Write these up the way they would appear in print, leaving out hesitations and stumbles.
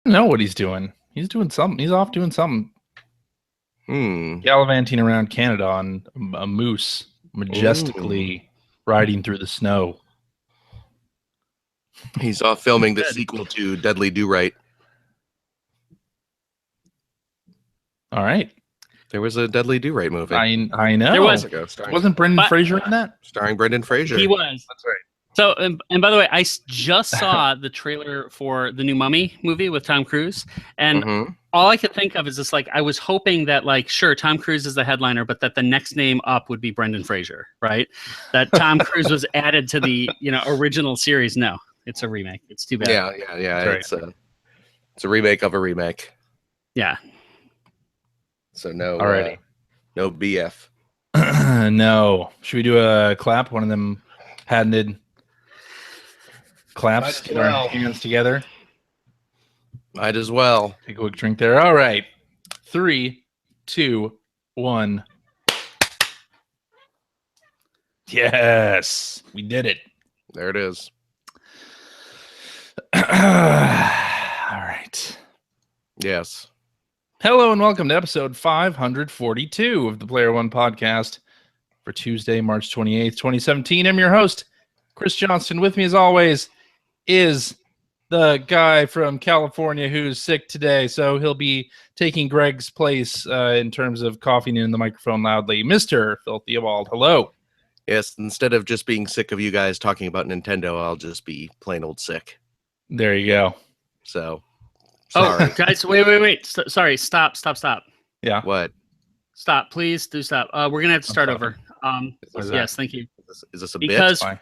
don't know what he's doing. He's doing something. He's off doing something. Gallivanting around Canada on a moose, majestically riding through the snow. He's off filming the sequel to Deadly Do Right. All right. There was a Deadly Do Right movie. I know. There was. Wasn't Brendan Fraser in that? Starring Brendan Fraser. He was. That's right. So, and by the way, I just saw the trailer for the new Mummy movie with Tom Cruise, and all I could think of is just like I was hoping that, like, sure, Tom Cruise is the headliner, but that the next name up would be Brendan Fraser, right? That Tom Cruise was added to the original series. No, it's a remake. It's too bad. Yeah. That's It's a remake of a remake. Yeah. So no. Alrighty. No BF. No. Should we do a clap? One of them patented claps. Get our hands together. Might as well. Take a quick drink there. All right. 3, 2, 1. Yes. We did it. There it is. All right. Yes. Hello and welcome to episode 542 of the Player One podcast for Tuesday, March 28th, 2017. I'm your host, Chris Johnston. With me, as always, is the guy from California who's sick today, so he'll be taking Greg's place in terms of coughing in the microphone loudly. Mr. Phil Theobald, hello. Yes, instead of just being sick of you guys talking about Nintendo, I'll just be plain old sick. There you go. So, sorry. Oh, guys, wait. Sorry, stop. Yeah. What? Stop, please do stop. We're gonna have to start over. Yes, thank you. Is this a because, bit?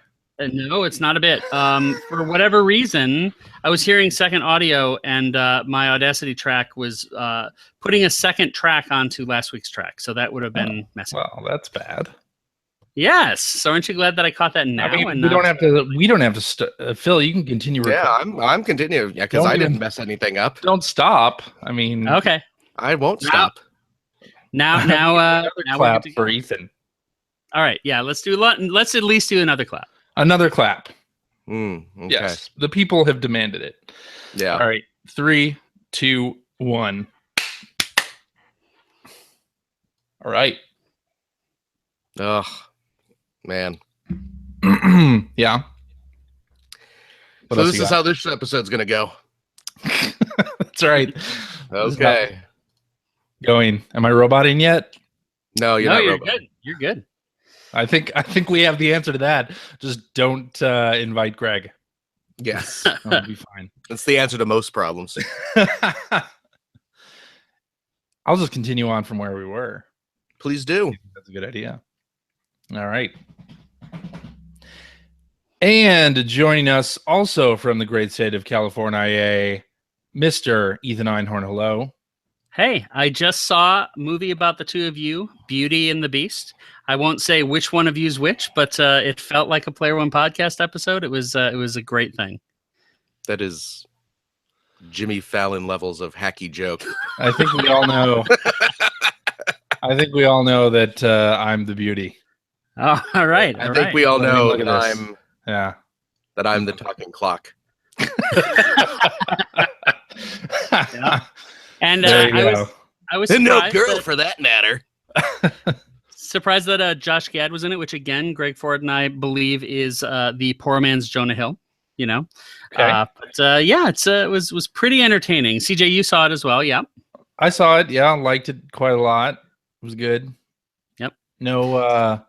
No, it's not a bit. For whatever reason, I was hearing second audio, and my Audacity track was putting a second track onto last week's track, so that would have been messy. Well, that's bad. Yes. So aren't you glad that I caught that now? I mean, we don't have to. Phil, you can continue. Yeah, I'm continuing. Yeah, because I didn't mess anything up. Don't stop. I mean, okay. I won't stop. Now, clap for Ethan. All right. Yeah. Let's at least do another clap. Another clap. Okay. Yes, the people have demanded it. Yeah. All right. 3, 2, 1. All right. Ugh, man. Yeah. So this is how this episode's gonna go. That's right. Okay. Going. Am I roboting yet? No, you're good. You're good. I think we have the answer to that. Just don't invite Greg. Yes. That'll be fine. That's the answer to most problems. I'll just continue on from where we were. Please do. That's a good idea. All right. And joining us also from the great state of California, Mr. Ethan Einhorn. Hello. Hey, I just saw a movie about the two of you, Beauty and the Beast. I won't say which one of you's which, but it felt like a Player One podcast episode. It was a great thing. That is Jimmy Fallon levels of hacky joke. I think we all know. That I'm the beauty. Oh, all right. I think we all know that I'm the talking clock. Yeah. And I was and no surprised girl for that matter. Surprised that Josh Gad was in it, which again, Greg Ford and I believe is the poor man's Jonah Hill. Okay. But yeah, it was pretty entertaining. CJ, you saw it as well, yeah? I saw it. Yeah, liked it quite a lot. It was good. Yep. No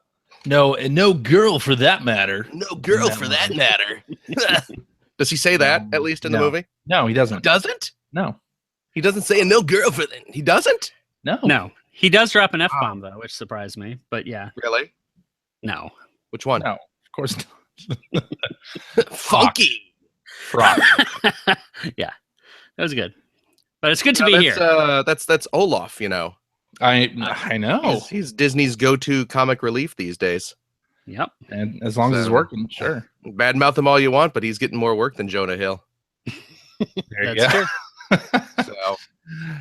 girl for that matter. No girl for that matter. Does he say that at least in the movie? No, he doesn't. Doesn't? No. He doesn't say a no girl for that. He doesn't? No. He does drop an F-bomb though, which surprised me. But yeah. Really? No. Which one? No, of course not. Funky. Frock. Yeah. That was good. But it's good to be here. That's Olaf, I know. He's Disney's go-to comic relief these days. Yep. And as long as it's working, sure. Badmouth him all you want, but he's getting more work than Jonah Hill. There you go. True. So,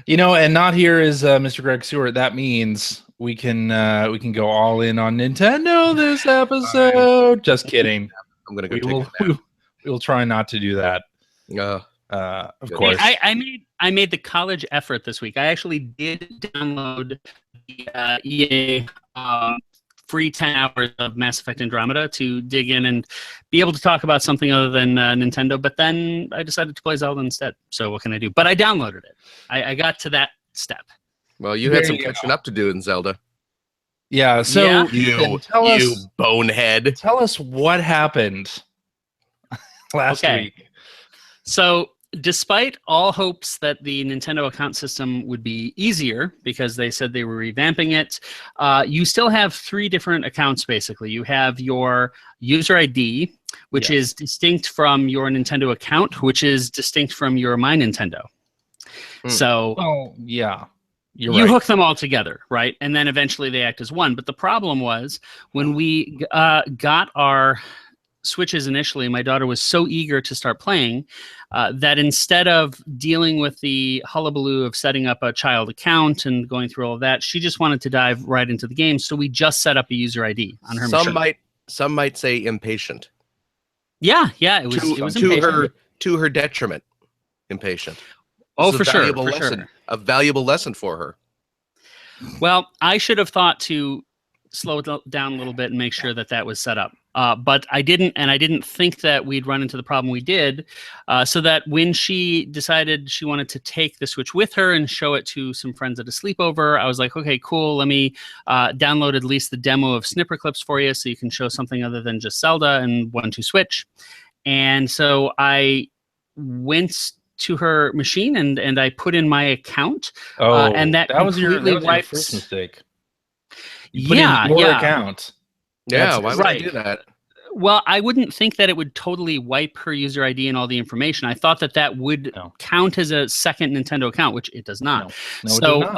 and not here is Mr. Greg Stewart. That means we can go all in on Nintendo this episode. Just kidding. I'm gonna go We'll try not to do that. Of Hey, course. I made the college effort this week. I actually did download the EA free 10 hours of Mass Effect Andromeda to dig in and be able to talk about something other than Nintendo. But then I decided to play Zelda instead. So what can I do? But I downloaded it. I got to that step. Well, you There had some you go. catching up to do in Zelda. Yeah. So Yeah. Ethan, tell You us bonehead. tell us what happened last Okay. week. So, despite all hopes that the Nintendo account system would be easier because they said they were revamping it, you still have 3 different accounts basically. You have your user ID, which Yes. is distinct from your Nintendo account, which is distinct from your My Nintendo. So, Well, yeah. You're you right. hook them all together, right? And then eventually they act as one. But the problem was when we got our Switches initially, my daughter was so eager to start playing that instead of dealing with the hullabaloo of setting up a child account and going through all of that, she just wanted to dive right into the game. So we just set up a user ID on her machine. Some might say impatient. Yeah, it was impatient. To her detriment. Impatient. Oh, This is for a sure, valuable for lesson. sure. A valuable lesson for her. Well, I should have thought to slow it down a little bit and make sure that was set up. But I didn't, and I didn't think that we'd run into the problem we did. So that when she decided she wanted to take the Switch with her and show it to some friends at a sleepover, I was like, okay, cool. Let me download at least the demo of Snipper Clips for you so you can show something other than just Zelda and 1-2 Switch. And so I went to her machine and I put in my account. And that was your wipes. first mistake. You put in your account. Yeah, why would I do that? Well, I wouldn't think that it would totally wipe her user ID and all the information. I thought that would count as a second Nintendo account, which it does not. No, it does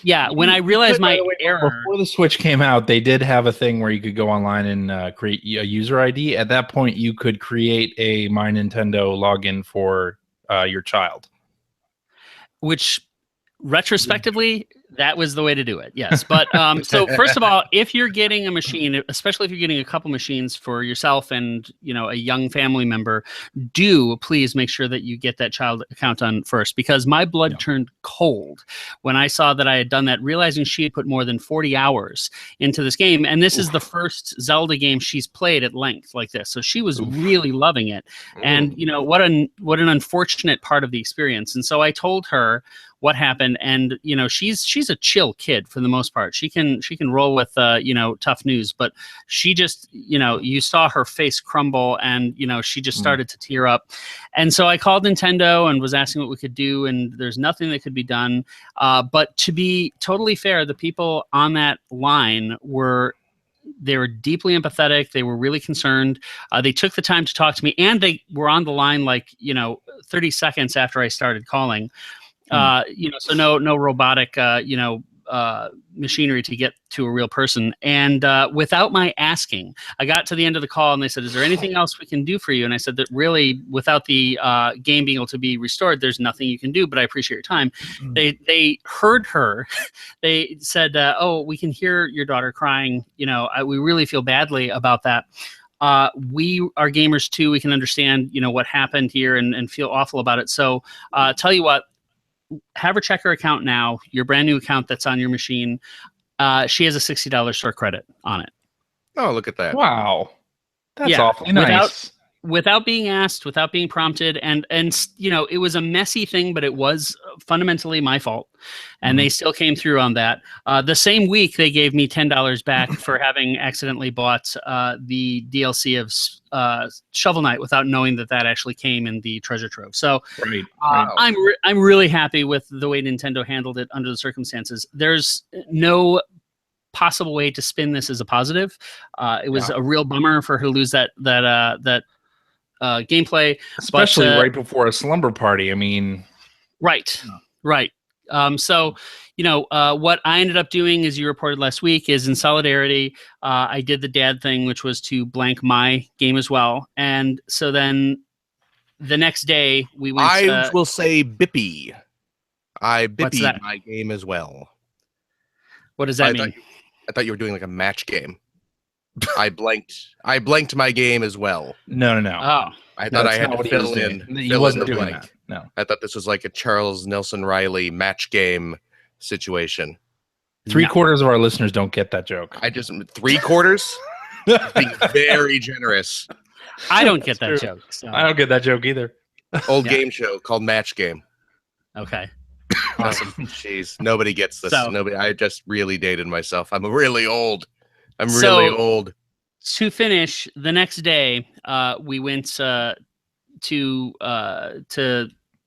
not. When I realized my error before the Switch came out, they did have a thing where you could go online and create a user ID. At that point, you could create a My Nintendo login for your child. Which, retrospectively, that was the way to do it. Yes, but so first of all, if you're getting a machine, especially if you're getting a couple machines for yourself and a young family member, do please make sure that you get that child account on first, because my blood turned cold when I saw that I had done that, realizing she had put more than 40 hours into this game, and this is the first Zelda game she's played at length like this, so she was really loving it. And what an unfortunate part of the experience. And so I told her what happened, and she's a chill kid for the most part. She can roll with tough news, but she just you saw her face crumble, and she just started to tear up. And so I called Nintendo and was asking what we could do, and there's nothing that could be done. But to be totally fair, the people on that line were deeply empathetic. They were really concerned. They took the time to talk to me, and they were on the line 30 seconds after I started calling. So no robotic, machinery to get to a real person. And without my asking, I got to the end of the call and they said, "Is there anything else we can do for you?" And I said that really, without the game being able to be restored, there's nothing you can do, but I appreciate your time. They heard her. They said, "Oh, we can hear your daughter crying. We really feel badly about that. We are gamers too. We can understand, what happened here and feel awful about it. So tell you what, have her check her account now, your brand new account that's on your machine. She has a $60 store credit on it." Oh, look at that. Wow. That's awfully nice. Without being asked, without being prompted. And it was a messy thing, but it was fundamentally my fault. And they still came through on that. The same week, they gave me $10 back for having accidentally bought the DLC of Shovel Knight without knowing that actually came in the treasure trove. So I'm really happy with the way Nintendo handled it under the circumstances. There's no possible way to spin this as a positive. It was a real bummer for her to lose that gameplay, especially right before a slumber party. I mean, right. So what I ended up doing, as you reported last week, is in solidarity, I did the dad thing, which was to blank my game as well. And so then the next day we went. I will say Bippy. I Bippy my game as well. What does that mean? I thought you were doing like a match game. I blanked my game as well. No. I thought I That's had not to what he fill was in. doing. He Fill in wasn't the doing blank. that. No. I thought this was like a Charles Nelson Riley match game situation. 3/4 of our listeners don't get that joke. I just 3/4 being very generous. I don't get that True. joke. So. I don't get that joke either. Old Yeah. game show called Match Game. Okay. Awesome. Jeez, nobody gets this. So- Nobody. I just really dated myself. I'm really old. I'm So- really old. To finish, the next day, we went to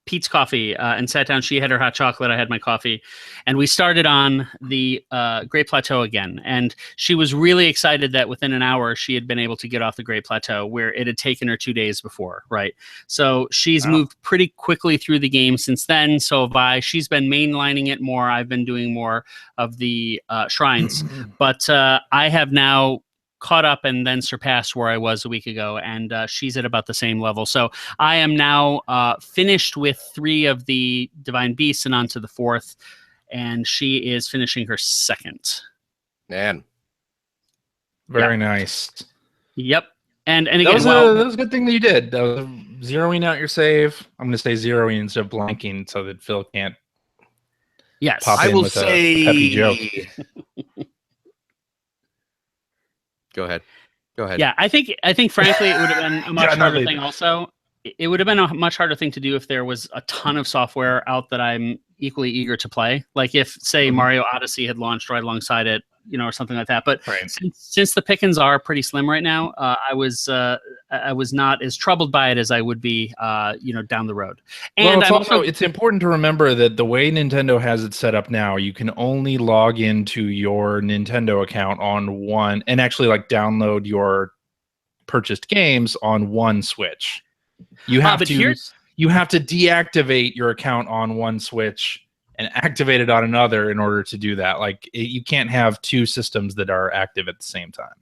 Pete's Coffee and sat down. She had her hot chocolate. I had my coffee. And we started on the Great Plateau again. And she was really excited that within an hour, she had been able to get off the Great Plateau where it had taken her 2 days before, right? So she's moved pretty quickly through the game since then. So have I. She's been mainlining it more. I've been doing more of the shrines. But I have now caught up and then surpassed where I was a week ago, and she's at about the same level. So I am now finished with 3 of the Divine Beasts and on to the 4th, and she is finishing her 2nd. Man. Very nice. Yep. And That again, was, that was a good thing that you did. That was zeroing out your save. I'm going to say zeroing instead of blanking so that Phil can't yes. pop I in will with a peppy joke. Go ahead. Yeah, I think frankly it would have been a much Yeah, harder no, thing also. It would have been a much harder thing to do if there was a ton of software out that I'm equally eager to play. Like if, say, Mario Odyssey had launched right alongside it, or something like that. But since the pickings are pretty slim right now, I was not as troubled by it as I would be, down the road. And well, it's important to remember that the way Nintendo has it set up now, you can only log into your Nintendo account on one, and actually download your purchased games on one Switch. You have to deactivate your account on one Switch and activate it on another in order to do that. You can't have 2 systems that are active at the same time.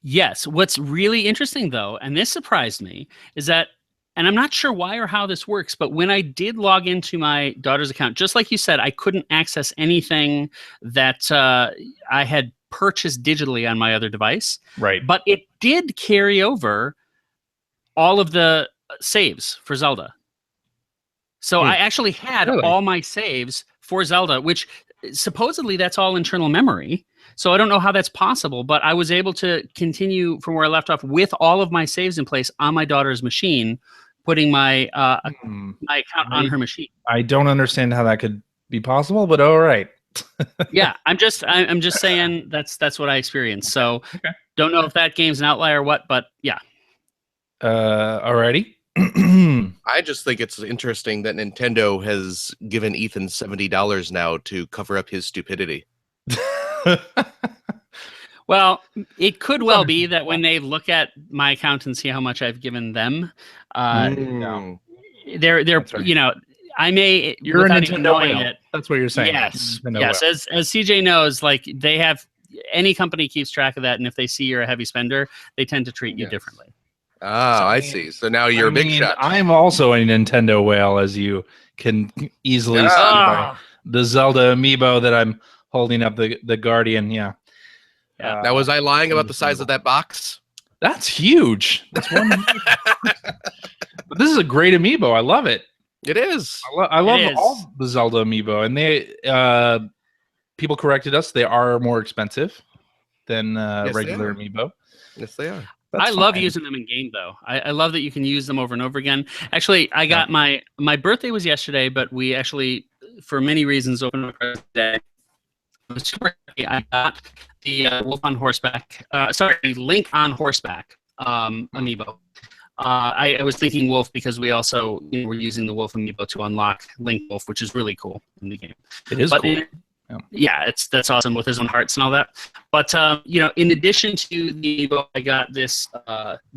Yes. What's really interesting, though, and this surprised me, is that, and I'm not sure why or how this works, but when I did log into my daughter's account, just like you said, I couldn't access anything that I had purchased digitally on my other device. Right. But it did carry over all of the saves for Zelda. So I actually had all my saves for Zelda, which supposedly that's all internal memory. So I don't know how that's possible, but I was able to continue from where I left off with all of my saves in place on my daughter's machine, putting my my account on her machine. I don't understand how that could be possible, but all right. Yeah, I'm just saying that's what I experienced. So don't know if that game's an outlier or what, but yeah. Alrighty. I just think it's interesting that Nintendo has given Ethan $70 now to cover up his stupidity. Well, it could well be that when they look at my account and see how much I've given them, they're right. I may You're a Nintendo knowing whale. it. That's what you're saying. Yes, Nintendo yes. whale. As CJ knows, they have any company keeps track of that, and if they see you're a heavy spender, they tend to treat you differently. Ah, I see. So now you're a big shot. I'm also a Nintendo whale, as you can easily see by the Zelda amiibo that I'm holding up, the Guardian. Yeah. Now, was I lying about the size of that box? That's huge. That's one. But this is a great amiibo. I love it. It is. I love all the Zelda amiibo, and they people corrected us. They are more expensive than regular amiibo. Yes, they are. I love using them in game, though. I love that you can use them over and over again. Actually, I got my birthday was yesterday, but we actually, for many reasons, opened up today. I was super happy. I got the Wolf on Horseback. Link on Horseback amiibo. I was thinking Wolf because we also were using the Wolf amiibo to unlock Link Wolf, which is really cool in the game. It is cool. That's awesome with his own hearts and all that. But in addition to the amiibo, I got this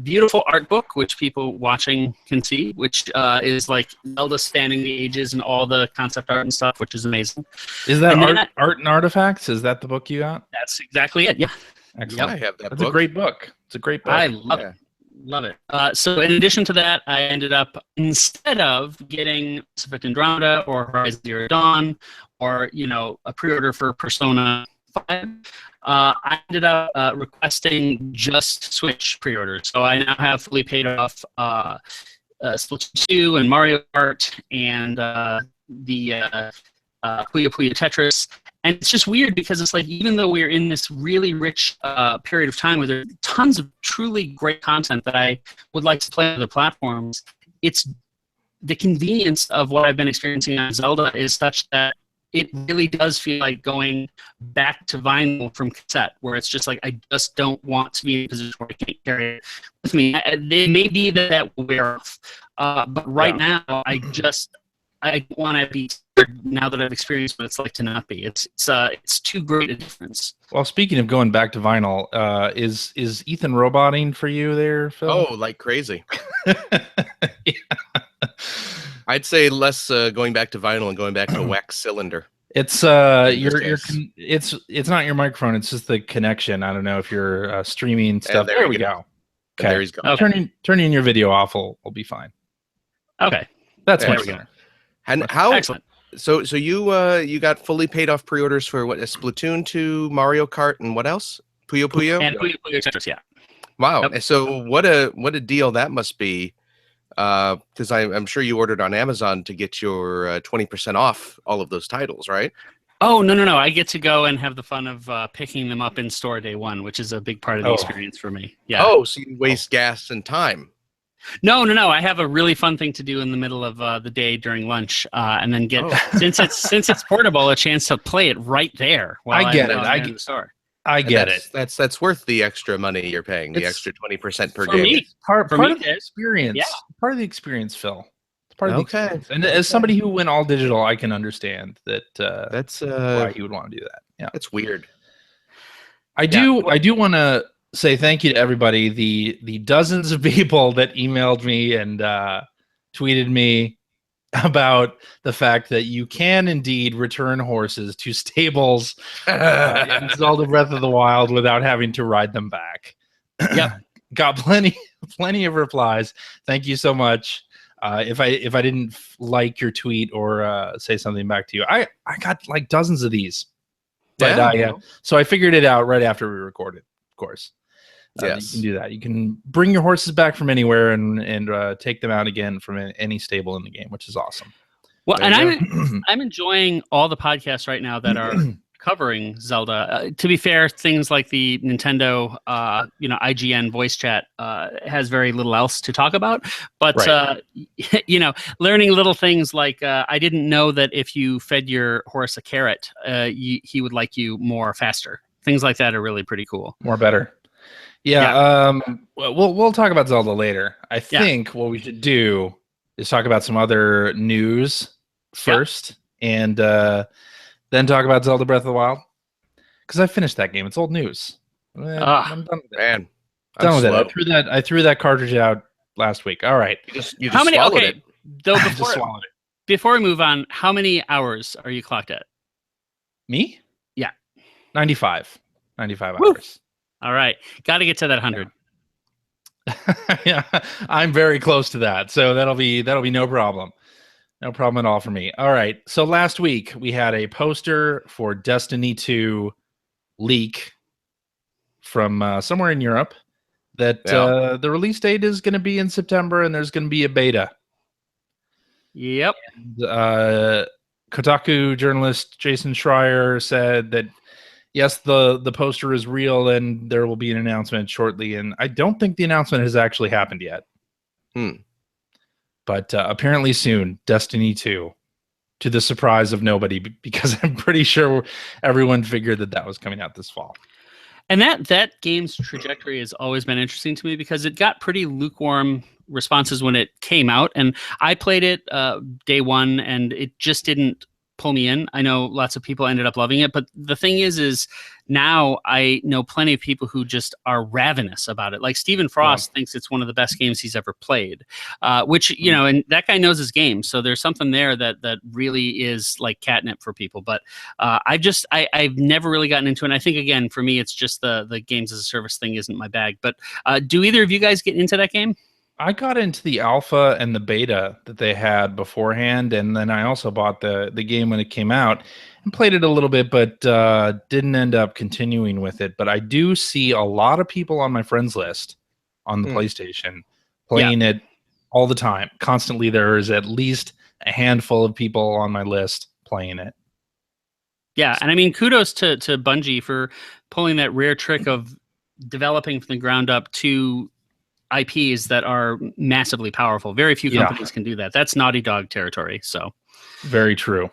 beautiful art book, which people watching can see, which is like Zelda spanning the ages and all the concept art and stuff, which is amazing. Is that art and artifacts? Is that the book you got? That's exactly it. Yeah. Excellent. I have that. That's a great book. It's a great book. I love it. Love it. So in addition to that, I ended up, instead of getting Pacific Andromeda or Horizon Zero Dawn or, a pre-order for Persona I ended up requesting just Switch pre-orders. So I now have fully paid off Splatoon 2 and Mario Kart and the Puyo Puyo Tetris. And it's just weird because it's like, even though we're in this really rich period of time where there's tons of truly great content that I would like to play on other platforms, it's the convenience of what I've been experiencing on Zelda is such that it really does feel like going back to vinyl from cassette, where it's just like, I just don't want to be in a position where I can't carry it with me. It may be that will wear off. But right now, I want to be scared now that I've experienced what it's like to not be. It's too great a difference. Well, speaking of going back to vinyl, is Ethan roboting for you there, Phil? Oh, like crazy. Yeah. I'd say less going back to vinyl and going back to wax cylinder. It's it's not your microphone. It's just the connection. I don't know if you're streaming stuff. There we go. Okay. There he's going. Turning your video off will be fine. Okay, that's much better. And how excellent. So you got fully paid off pre-orders for what? Splatoon 2, Mario Kart, and what else? Puyo Puyo and Puyo Puyo Tetris. Yeah. Wow. Yep. So what a deal that must be. Because I'm sure you ordered on Amazon to get your 20% off all of those titles, right? Oh, no. I get to go and have the fun of picking them up in store day one, which is a big part of the experience for me. Yeah. Oh, so you waste gas and time. No. I have a really fun thing to do in the middle of the day during lunch, and then get since it's portable, a chance to play it right there. While I get it. I get in the store. I get it. That's worth the extra money you're paying. The extra 20% per for game. Me, part me, of the experience. Yeah. Part of the experience, Phil. It's part of the Okay. experience. And as somebody who went all digital, I can understand that. That's why you would want to do that. Yeah, that's weird. I do want to say thank you to everybody. The dozens of people that emailed me and tweeted me about the fact that you can indeed return horses to stables in Zelda Breath of the Wild without having to ride them back. Yep. Got plenty of replies. Thank you so much. If I didn't like your tweet or say something back to you, I got like dozens of these. But so I figured it out right after we recorded, of course. Yes. You can do that. You can bring your horses back from anywhere and take them out again from any stable in the game, which is awesome. Well, and I'm enjoying all the podcasts right now that are covering Zelda. To be fair, things like the Nintendo, IGN voice chat has very little else to talk about. But learning little things like I didn't know that if you fed your horse a carrot, he would like you more faster. Things like that are really pretty cool. More better. Yeah. We'll talk about Zelda later. I think what we should do is talk about some other news first, and then talk about Zelda Breath of the Wild, because I finished that game. It's old news. I'm done with it. Man, done with it. I threw that cartridge out last week. All right. You just swallowed it. Though I just swallowed it. Before we move on, how many hours are you clocked at? Me? Yeah. 95 Woo. hours. All right. Got to get to that 100. Yeah, I'm very close to that. So that'll be no problem. No problem at all for me. All right. So last week we had a poster for Destiny 2 leak from somewhere in Europe that the release date is going to be in September, and there's going to be a beta. Yep. And, Kotaku journalist Jason Schreier said that yes, the poster is real, and there will be an announcement shortly. And I don't think the announcement has actually happened yet. But apparently soon, Destiny 2, to the surprise of nobody, because I'm pretty sure everyone figured that was coming out this fall. And that game's trajectory has always been interesting to me, because it got pretty lukewarm responses when it came out. And I played it day one, and it just didn't pull me in. I know lots of people ended up loving it, but the thing is now I know plenty of people who just are ravenous about it. Like Stephen Frost thinks it's one of the best games he's ever played, which, and that guy knows his game. So there's something there that really is like catnip for people. But I've never really gotten into it. And I think, again, for me, it's just the games as a service thing isn't my bag. But do either of you guys get into that game? I got into the alpha and the beta that they had beforehand, and then I also bought the game when it came out and played it a little bit, but didn't end up continuing with it. But I do see a lot of people on my friends list on the PlayStation playing it all the time. Constantly, there is at least a handful of people on my list playing it. Yeah, and I mean, kudos to Bungie for pulling that rare trick of developing from the ground up two IPs that are massively powerful. Very few companies can do that. That's Naughty Dog territory. So, very true.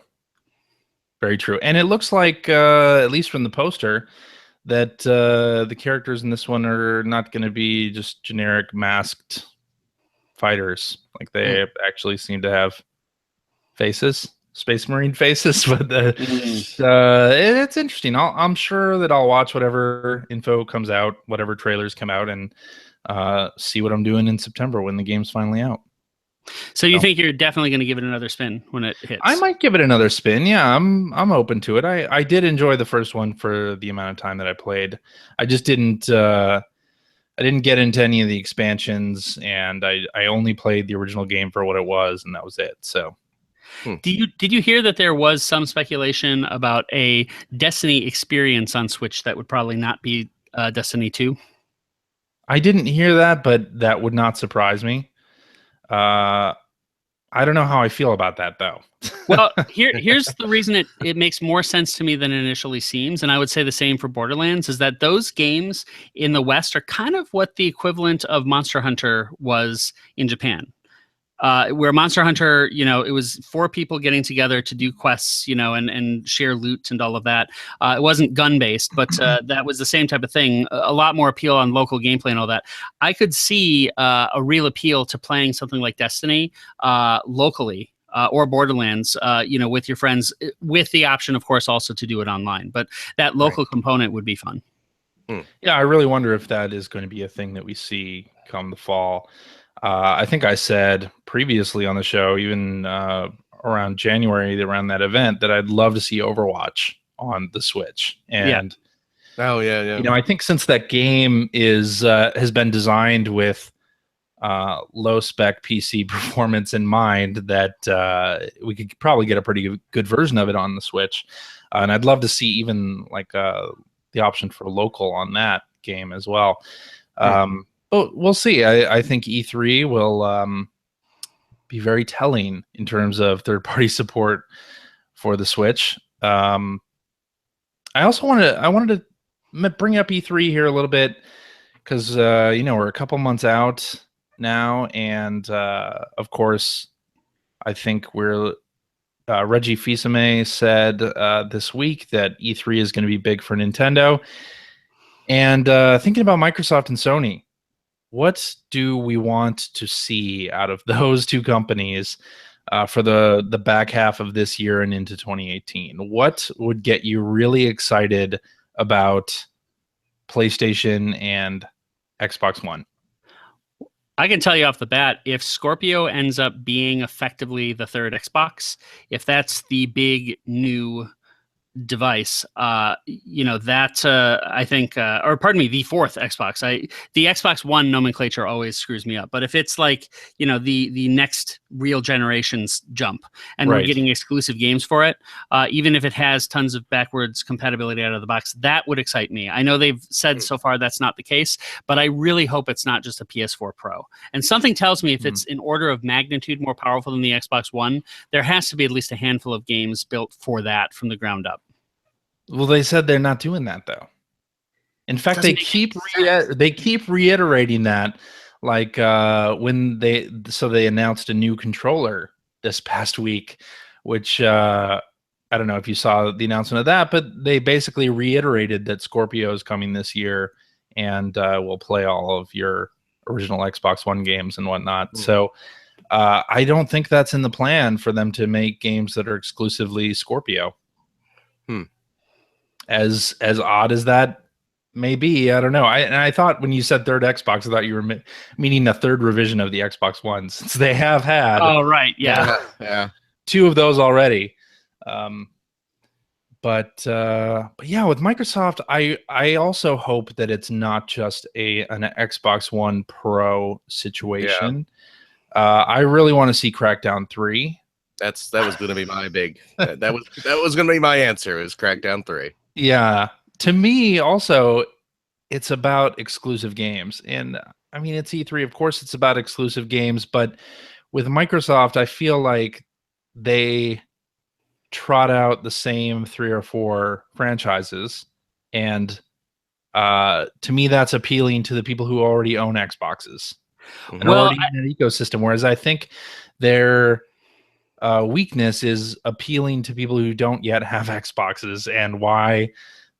Very true. And it looks like, at least from the poster, that the characters in this one are not going to be just generic masked fighters. Like they actually seem to have faces, Space Marine faces. But it's interesting. I'm sure that I'll watch whatever info comes out, whatever trailers come out, and see what I'm doing in September when the game's finally out. So you think you're definitely going to give it another spin when it hits? I might give it another spin. Yeah, I'm open to it. I did enjoy the first one for the amount of time that I played. I just didn't I didn't get into any of the expansions, and I only played the original game for what it was, and that was it. So did you hear that there was some speculation about a Destiny experience on Switch that would probably not be Destiny 2? I didn't hear that, but that would not surprise me. I don't know how I feel about that, though. Well, here's the reason it makes more sense to me than it initially seems, and I would say the same for Borderlands, is that those games in the West are kind of what the equivalent of Monster Hunter was in Japan. Where Monster Hunter, it was 4 people getting together to do quests, and share loot and all of that. It wasn't gun-based, but that was the same type of thing. A lot more appeal on local gameplay and all that. I could see a real appeal to playing something like Destiny locally or Borderlands, with your friends, with the option, of course, also to do it online. But that local component would be fun. Yeah, I really wonder if that is going to be a thing that we see come the fall. I think I said previously on the show, even around January, around that event, that I'd love to see Overwatch on the Switch. And I think since that game has been designed with low spec PC performance in mind, that we could probably get a pretty good version of it on the Switch. And I'd love to see even like the option for local on that game as well. But we'll see. I think E3 will be very telling in terms of third-party support for the Switch. I wanted to bring up E3 here a little bit because we're a couple months out now, and of course, I think we're Reggie Fils-Aimé said this week that E3 is going to be big for Nintendo, and thinking about Microsoft and Sony. What do we want to see out of those two companies for the back half of this year and into 2018? What would get you really excited about PlayStation and Xbox One? I can tell you off the bat, if Scorpio ends up being effectively the third Xbox, if that's the big new device, I think, or pardon me, the fourth Xbox. The Xbox One nomenclature always screws me up, but if it's like, the next real generation's jump and we're getting exclusive games for it, even if it has tons of backwards compatibility out of the box, that would excite me. I know they've said so far that's not the case, but I really hope it's not just a PS4 Pro. And something tells me if it's an order of magnitude more powerful than the Xbox One, there has to be at least a handful of games built for that from the ground up. Well, they said they're not doing that, though. In fact, they keep reiterating that, like when they announced a new controller this past week, which I don't know if you saw the announcement of that, but they basically reiterated that Scorpio is coming this year and will play all of your original Xbox One games and whatnot. So I don't think that's in the plan for them to make games that are exclusively Scorpio. As odd as that may be, I don't know. I thought when you said third Xbox, I thought you were meaning a third revision of the Xbox One, since they have had. Oh, right, yeah. 2 of those already. But yeah, with Microsoft, I also hope that it's not just an Xbox One Pro situation. I really want to see Crackdown 3. That was going to be my big. That was going to be my answer. Is Crackdown 3? Yeah, to me also, it's about exclusive games, and I mean it's E3. Of course, it's about exclusive games, but with Microsoft, I feel like they trot out the same 3 or 4 franchises, and to me that's appealing to the people who already own Xboxes and are already in an ecosystem, whereas I think their weakness is appealing to people who don't yet have Xboxes, and why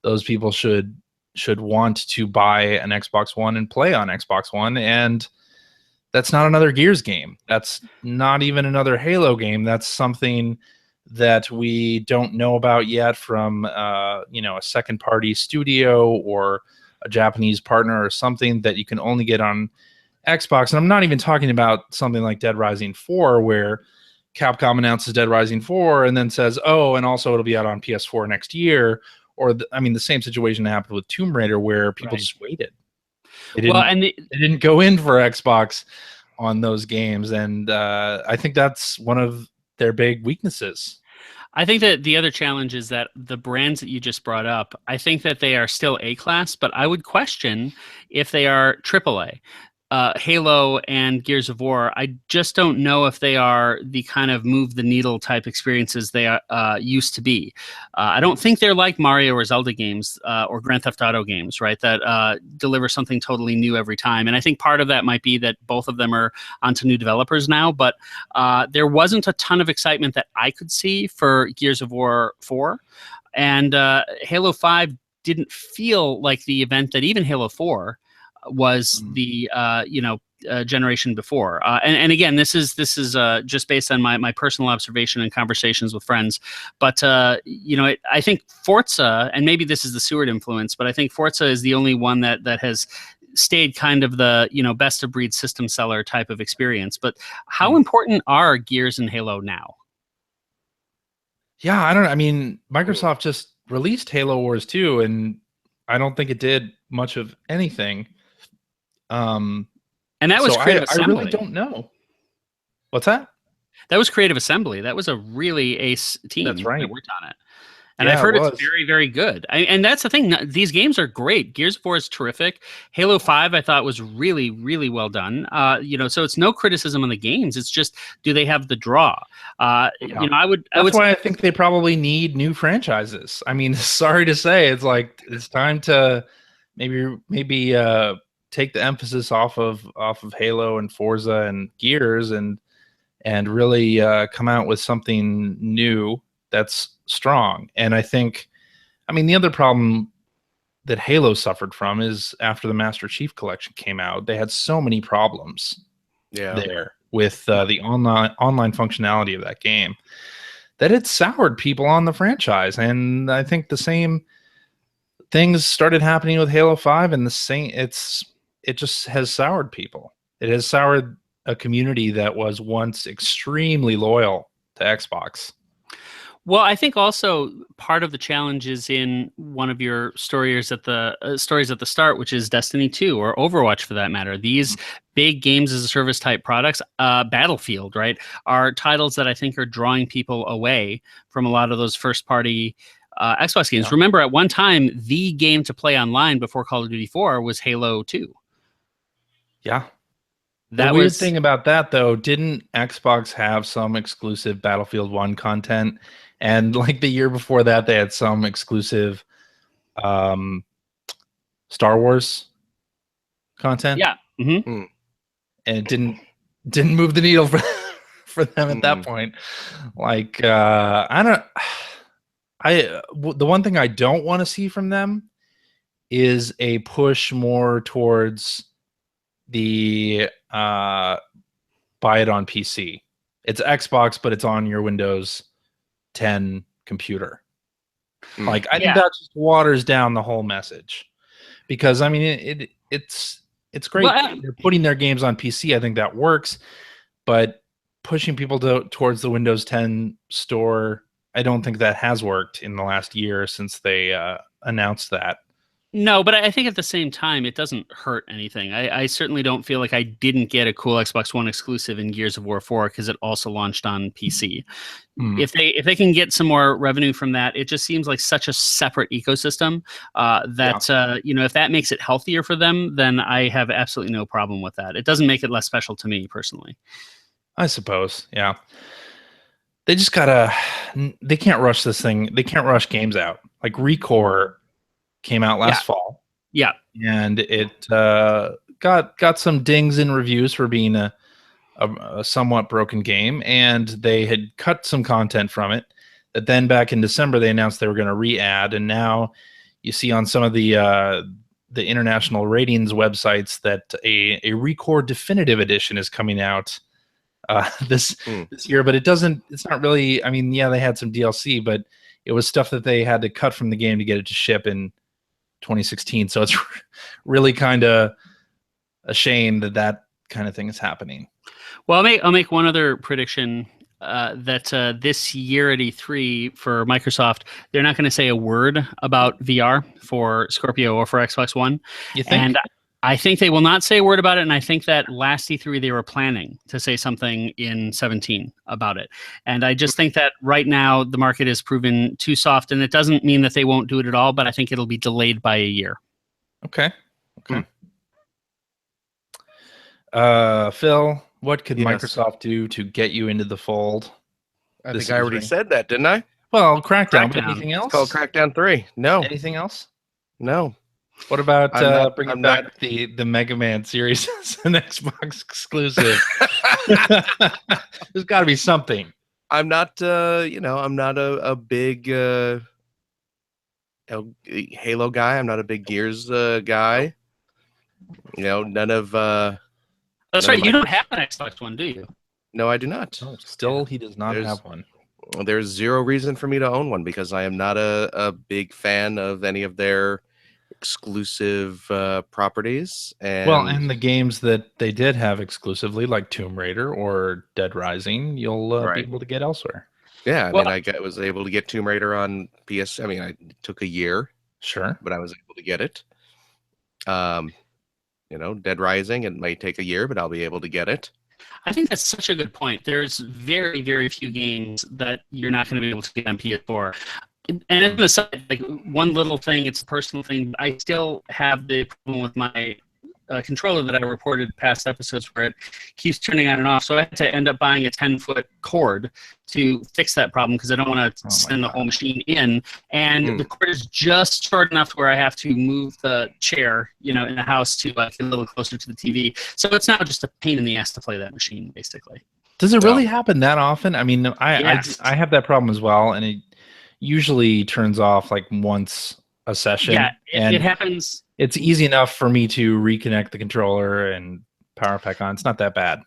those people should want to buy an Xbox One and play on Xbox One. And that's not another Gears game. That's not even another Halo game. That's something that we don't know about yet from a second party studio or a Japanese partner or something that you can only get on Xbox. And I'm not even talking about something like Dead Rising 4, where Capcom announces Dead Rising 4 and then says, oh, and also it'll be out on PS4 next year. Or the same situation happened with Tomb Raider, where people just waited. They didn't go in for Xbox on those games, and I think that's one of their big weaknesses. I think that the other challenge is that the brands that you just brought up, I think that they are still A-class, but I would question if they are AAA. Halo and Gears of War, I just don't know if they are the kind of move the needle type experiences they used to be. I don't think they're like Mario or Zelda games or Grand Theft Auto games, right? That deliver something totally new every time. And I think part of that might be that both of them are onto new developers now, but there wasn't a ton of excitement that I could see for Gears of War 4. And Halo 5 didn't feel like the event that even Halo 4 was the generation before, and again, this is just based on my personal observation and conversations with friends. But I think Forza, and maybe this is the Seward influence, but I think Forza is the only one that has stayed kind of the best of breed system seller type of experience. But how important are Gears and Halo now? Yeah, I don't know. I mean, Microsoft just released Halo Wars 2, and I don't think it did much of anything. And that was Creative Assembly. I really don't know. What's that? That was Creative Assembly. That was a really ace team. That's right. That worked on it. And I've heard it's very, very good. And that's the thing. These games are great. Gears of War is terrific. Halo 5, I thought, was really, really well done. So it's no criticism on the games. It's just, do they have the draw? That's why I think they probably need new franchises. I mean, sorry to say, it's time to maybe take the emphasis off of Halo and Forza and Gears and really come out with something new that's strong. And I think, the other problem that Halo suffered from is after the Master Chief Collection came out, they had so many problems there with the online functionality of that game that it soured people on the franchise. And I think the same things started happening with Halo 5, and it just has soured people. It has soured a community that was once extremely loyal to Xbox. Well, I think also part of the challenge is in one of your stories at the start, which is Destiny 2 or Overwatch for that matter. These big games as a service type products, Battlefield, right, are titles that I think are drawing people away from a lot of those first party Xbox games. Yeah. Remember, at one time, the game to play online before Call of Duty 4 was Halo 2. Yeah. The weird thing about that, though, didn't Xbox have some exclusive Battlefield 1 content? And like the year before that, they had some exclusive Star Wars content. Yeah. And it didn't move the needle for them at that point. Like, the one thing I don't want to see from them is a push more towards the buy it on PC. It's Xbox, but it's on your Windows 10 computer. Like, I think that just waters down the whole message, because it's great. They're putting their games on PC. I think that works, but pushing people towards the Windows 10 store I don't think that has worked in the last year since they announced that. No, but I think at the same time, it doesn't hurt anything. I certainly don't feel like I didn't get a cool Xbox One exclusive in Gears of War 4 because it also launched on PC. If they can get some more revenue from that, it just seems like such a separate ecosystem if that makes it healthier for them, then I have absolutely no problem with that. It doesn't make it less special to me personally. I suppose, yeah. They just gotta. They can't rush this thing. They can't rush games out. Like Recore came out last fall. Yeah, and it got some dings in reviews for being a somewhat broken game, and they had cut some content from it. That then back in December they announced they were going to re-add, and now you see on some of the international ratings websites that a Recore Definitive Edition is coming out this year, but it's not really. I mean, yeah, they had some DLC, but it was stuff that they had to cut from the game to get it to ship in 2016. So it's really kind of a shame that kind of thing is happening. Well, I'll make one other prediction that this year at E3 for Microsoft, they're not going to say a word about VR for Scorpio or for Xbox One. You think? And I think they will not say a word about it. And I think that last E3 they were planning to say something in 17 about it. And I just think that right now the market is proven too soft, and it doesn't mean that they won't do it at all, but I think it'll be delayed by a year. Okay. Phil, what could Microsoft do to get you into the fold? I think I already said that, didn't I? Well, Crackdown. But anything else? It's called Crackdown 3. No. Anything else? No. What about bringing back the Mega Man series as an Xbox exclusive? There's got to be something. I'm not, I'm not a big Halo guy. I'm not a big Gears guy. None of. That's right. You don't have an Xbox One, do you? No, I do not. Oh, still, he does not have one. There's zero reason for me to own one because I am not a big fan of any of their exclusive properties. And the games that they did have exclusively, like Tomb Raider or Dead Rising, you'll be able to get elsewhere. Yeah, I was able to get Tomb Raider on PS. I mean, it took a year, sure, but I was able to get it. Dead Rising, it may take a year, but I'll be able to get it. I think that's such a good point. There's very, very few games that you're not going to be able to get on PS4. And as an aside, like one little thing, it's a personal thing. I still have the problem with my controller that I reported past episodes where it keeps turning on and off. So I had to end up buying a 10-foot cord to fix that problem because I don't want to send the whole machine in. And the cord is just short enough where I have to move the chair, in the house to get a little closer to the TV. So it's now just a pain in the ass to play that machine, basically. Does it really happen that often? I mean, I have that problem as well, and it usually turns off like once a session. Yeah, it happens. It's easy enough for me to reconnect the controller and power pack on. It's not that bad.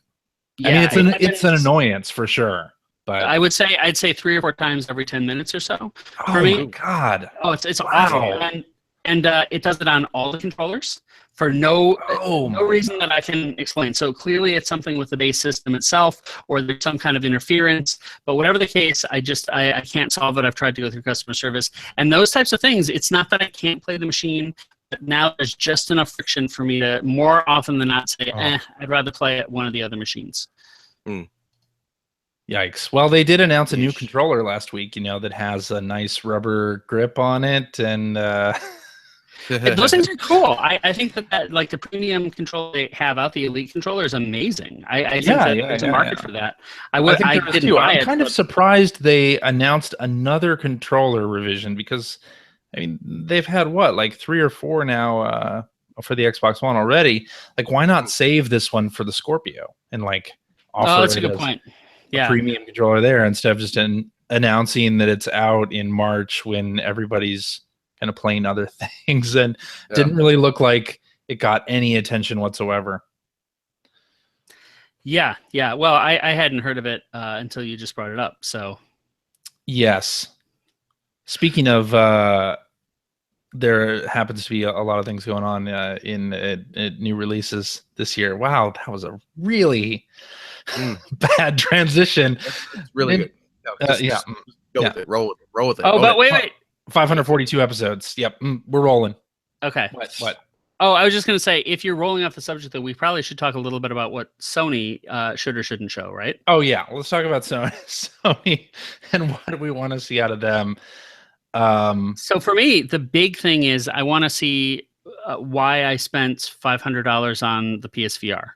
Yeah, I mean, it's an annoyance for sure. But I'd say 3 or 4 times every 10 minutes or so. For me. My God. Oh, it's awful. And it does it on all the controllers for no reason that I can explain. So clearly it's something with the base system itself, or there's some kind of interference. But whatever the case, I can't solve it. I've tried to go through customer service. And those types of things, it's not that I can't play the machine, but now there's just enough friction for me to more often than not say, I'd rather play at one of the other machines. Yikes. Well, they did announce a new controller last week, that has a nice rubber grip on it, and those things are cool. I think that like the premium controller they have out, the Elite controller, is amazing. I think there's a market for that. I'm kind of surprised they announced another controller revision because, I mean, they've had like 3 or 4 now for the Xbox One already. Like, why not save this one for the Scorpio and offer that's a good point. A premium controller there instead of just announcing that it's out in March when everybody's kind of playing other things, and didn't really look like it got any attention whatsoever. Yeah. Well, I hadn't heard of it until you just brought it up. So, yes. Speaking of, there happens to be a lot of things going on in new releases this year. Wow, that was a really bad transition. It's really good. No, Go with it. Roll with it. Roll with it. Oh, but wait. 542 episodes. Yep, we're rolling. Okay. What? Oh, I was just going to say, if you're rolling off the subject, though, we probably should talk a little bit about what Sony should or shouldn't show, right? Oh, yeah. Let's talk about Sony and what we want to see out of them. So for me, the big thing is I want to see why I spent $500 on the PSVR.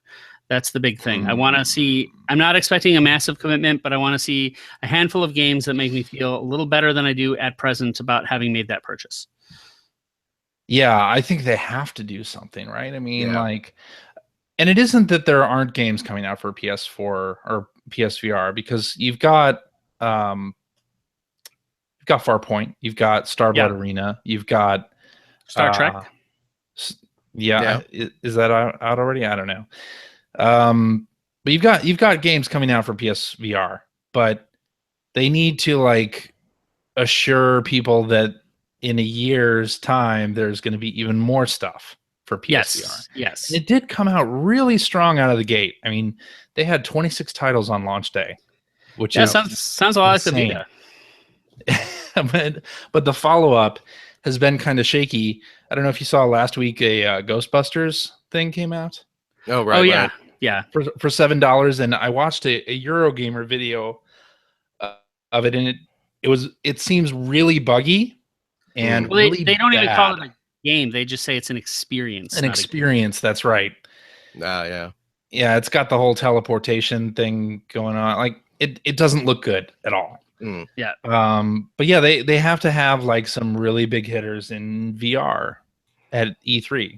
That's the big thing. I want to see, I'm not expecting a massive commitment, but I want to see a handful of games that make me feel a little better than I do at present about having made that purchase. Yeah, I think they have to do something, right? I mean, and it isn't that there aren't games coming out for PS4 or PSVR, because you've got Farpoint, you've got Starblood Arena, you've got Star Trek. Is that out already? I don't know. But you've got games coming out for PSVR, but they need to like assure people that in a year's time there's going to be even more stuff for PSVR. Yes. And it did come out really strong out of the gate. I mean, they had 26 titles on launch day, which is sounds a lot like the Vita. but the follow-up has been kind of shaky. I don't know if you saw last week a Ghostbusters thing came out. Oh, right. Oh, yeah. Right. Yeah. For $7, and I watched a Eurogamer video of it, and it seems really buggy and really they don't bad. even call it a game. They just say it's an experience. An experience. That's right. Yeah. Yeah, it's got the whole teleportation thing going on. Like it doesn't look good at all. Yeah. But yeah, they have to have like some really big hitters in VR at E3.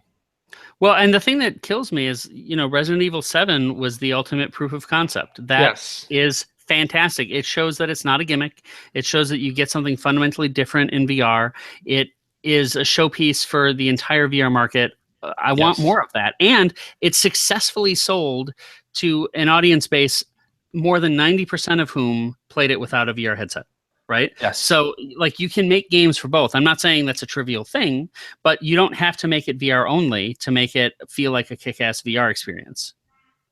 Well, and the thing that kills me is, Resident Evil 7 was the ultimate proof of concept. That is fantastic. It shows that it's not a gimmick. It shows that you get something fundamentally different in VR. It is a showpiece for the entire VR market. I want more of that. And it's successfully sold to an audience base, more than 90% of whom played it without a VR headset. Right? Yes. So like you can make games for both. I'm not saying that's a trivial thing, but you don't have to make it VR only to make it feel like a kick-ass VR experience.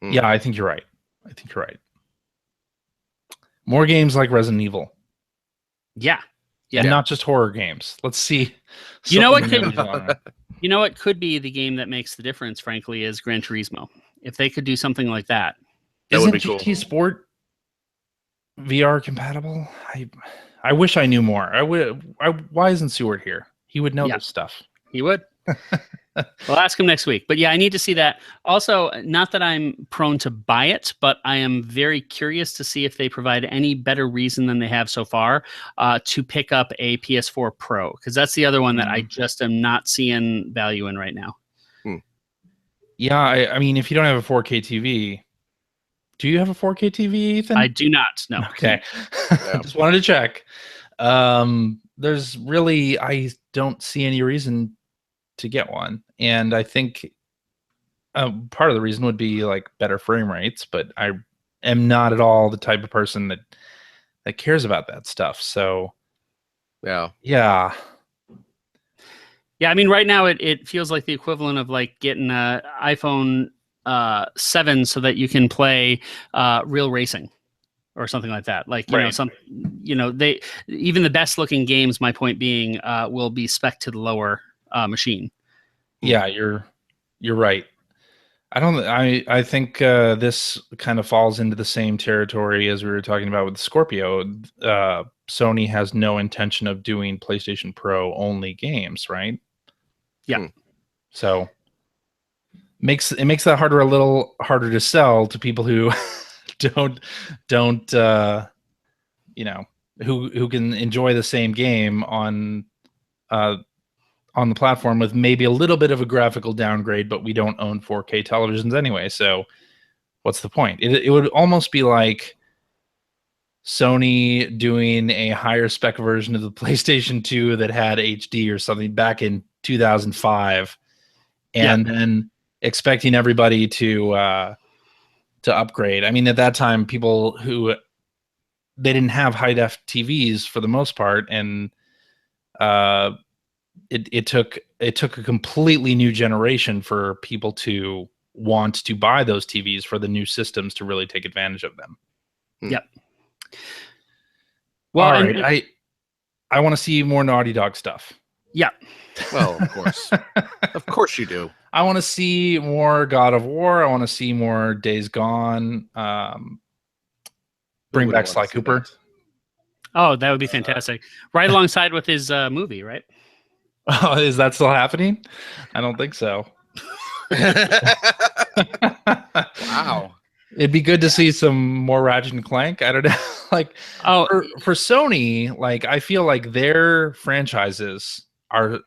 Yeah, I think you're right. More games like Resident Evil. Yeah. And not just horror games. Let's see. You know what could be the game that makes the difference, frankly, is Gran Turismo. If they could do something like that. Isn't GT Sport VR compatible? I wish I knew more. Why isn't Seward here? He would know this stuff. He would. We'll ask him next week. But yeah, I need to see that. Also, not that I'm prone to buy it, but I am very curious to see if they provide any better reason than they have so far to pick up a PS4 Pro, because that's the other one that I just am not seeing value in right now. Yeah, I mean, if you don't have a 4K TV, do you have a 4K TV, Ethan? I do not. No. Okay. Just wanted to check. There's really, I don't see any reason to get one. And I think part of the reason would be like better frame rates, but I am not at all the type of person that cares about that stuff. So yeah. I mean, right now it feels like the equivalent of like getting an iPhone 7 so that you can play real racing or something like that. Like, they even the best looking games, my point being, will be spec to the lower machine. Yeah, you're right. I think this kind of falls into the same territory as we were talking about with Scorpio. Sony has no intention of doing PlayStation Pro only games, right? Yeah. So makes that a little harder to sell to people who don't who can enjoy the same game on the platform with maybe a little bit of a graphical downgrade, but we don't own 4K televisions anyway. So what's the point? It would almost be like Sony doing a higher spec version of the PlayStation 2 that had HD or something back in 2005, and then expecting everybody to upgrade. I mean, at that time, people they didn't have high def TVs for the most part, and it took a completely new generation for people to want to buy those TVs for the new systems to really take advantage of them. Yep. Well, all right, I want to see more Naughty Dog stuff. Yeah. Well, of course. Of course you do. I want to see more God of War. I want to see more Days Gone. Bring back Sly Cooper. Oh, that would be fantastic. Right alongside with his movie, right? Oh, is that still happening? I don't think so. Wow. It'd be good to see some more Ratchet and Clank. I don't know. Like, for Sony, like I feel like their franchises are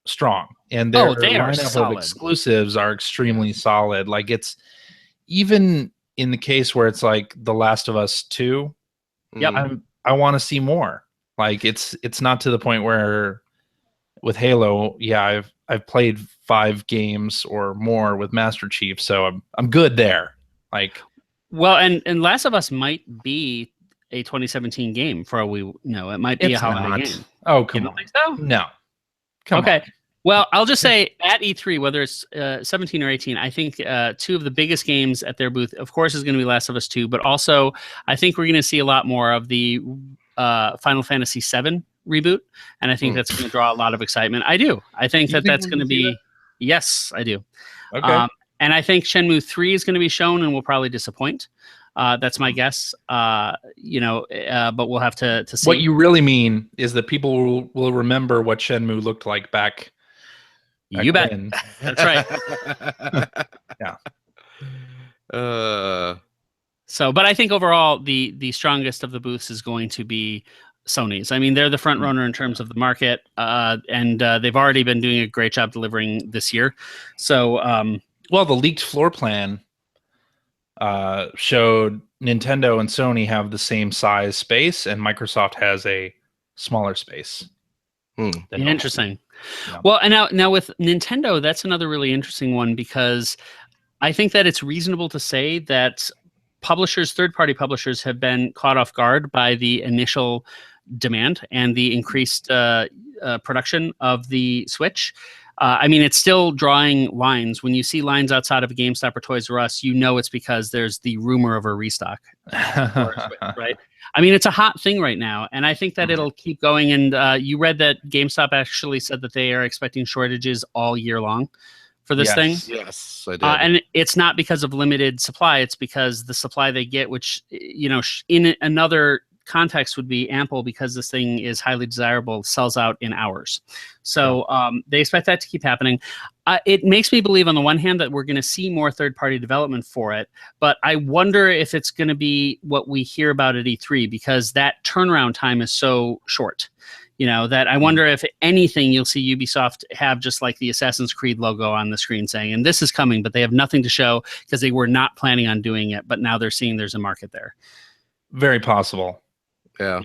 strong and their lineup of exclusives are extremely solid. Like it's even in the case where it's like The Last of Us 2. Yep. I want to see more. Like it's not to the point where with Halo, yeah, I've played 5 games or more with Master Chief, so I'm good there. Like, well, and Last of Us might be a 2017 game for all we know. It might be a holiday game. Oh, come on. You don't think so? No. Come on. Well, I'll just say at E3, whether it's 17 or 18, I think 2 of the biggest games at their booth, of course, is going to be Last of Us 2, but also I think we're going to see a lot more of the Final Fantasy VII reboot, and I think that's going to draw a lot of excitement. I do. I think that's going to be... That? Yes, I do. Okay. And I think Shenmue 3 is going to be shown and will probably disappoint. That's my guess. But we'll have to see. What you really mean is that people will remember what Shenmue looked like back you bet. Then. That's right. Yeah. So, but I think overall the strongest of the booths is going to be Sony's. I mean, they're the front runner in terms of the market, and they've already been doing a great job delivering this year. So, well, the leaked floor plan showed Nintendo and Sony have the same size space, and Microsoft has a smaller space. Interesting. Yeah. Well, and now with Nintendo, that's another really interesting one, because I think that it's reasonable to say that third-party publishers have been caught off guard by the initial demand and the increased production of the Switch. I mean, it's still drawing lines. When you see lines outside of a GameStop or Toys R Us, you know it's because there's the rumor of a restock. Right? I mean, it's a hot thing right now, and I think that it'll keep going. And you read that GameStop actually said that they are expecting shortages all year long for this thing. Yes, I did. And it's not because of limited supply. It's because the supply they get, which, in another context would be ample, because this thing is highly desirable, sells out in hours. So they expect that to keep happening. It makes me believe, on the one hand, that we're going to see more third-party development for it, but I wonder if it's going to be what we hear about at E3, because that turnaround time is so short. That I wonder if anything you'll see Ubisoft have just like the Assassin's Creed logo on the screen saying, and this is coming, but they have nothing to show because they were not planning on doing it, but now they're seeing there's a market there. Very possible. Yeah.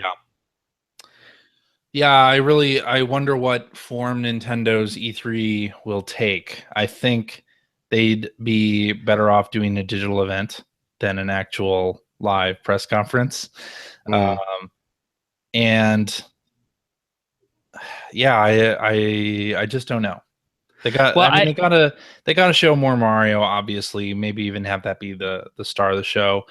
I wonder what form Nintendo's E3 will take. I think they'd be better off doing a digital event than an actual live press conference. And I just don't know. They gotta show more Mario, obviously, maybe even have that be the star of the show.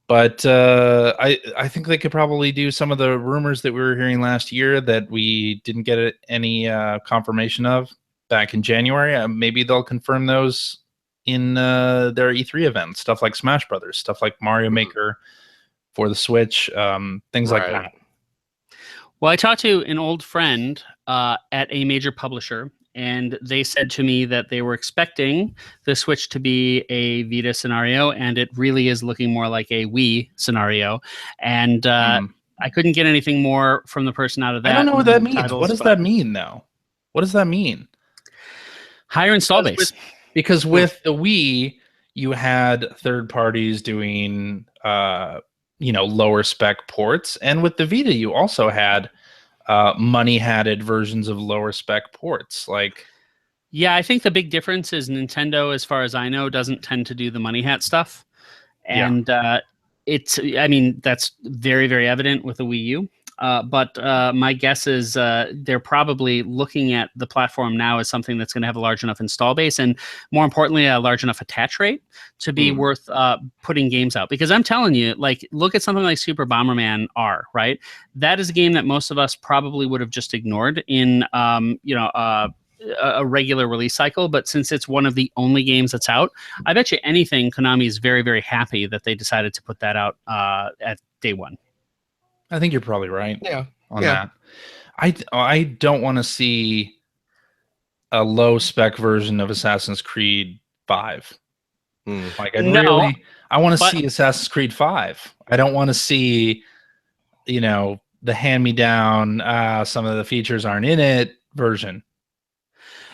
But I think they could probably do some of the rumors that we were hearing last year that we didn't get any confirmation of back in January. Maybe they'll confirm those in their E3 events, stuff like Smash Brothers, stuff like Mario Maker for the Switch, things like that. Well, I talked to an old friend at a major publisher, and they said to me that they were expecting the Switch to be a Vita scenario, and it really is looking more like a Wii scenario. And I couldn't get anything more from the person out of that. I don't know what that means. What does that mean, though? What does that mean? Higher install base. Because with the Wii, you had third parties doing lower spec ports, and with the Vita, you also had money-hatted versions of lower spec ports. Yeah, I think the big difference is Nintendo, as far as I know, doesn't tend to do the money hat stuff, and that's very, very evident with the Wii U. But my guess is they're probably looking at the platform now as something that's going to have a large enough install base and, more importantly, a large enough attach rate to be worth putting games out. Because I'm telling you, like, look at something like Super Bomberman R, right? That is a game that most of us probably would have just ignored in, a regular release cycle. But since it's one of the only games that's out, I bet you anything, Konami is very, very happy that they decided to put that out at day one. I think you're probably right. Yeah. On that. I don't want to see a low spec version of Assassin's Creed 5. Like I want to see Assassin's Creed 5. I don't want to see, the hand-me-down, some of the features aren't in it version.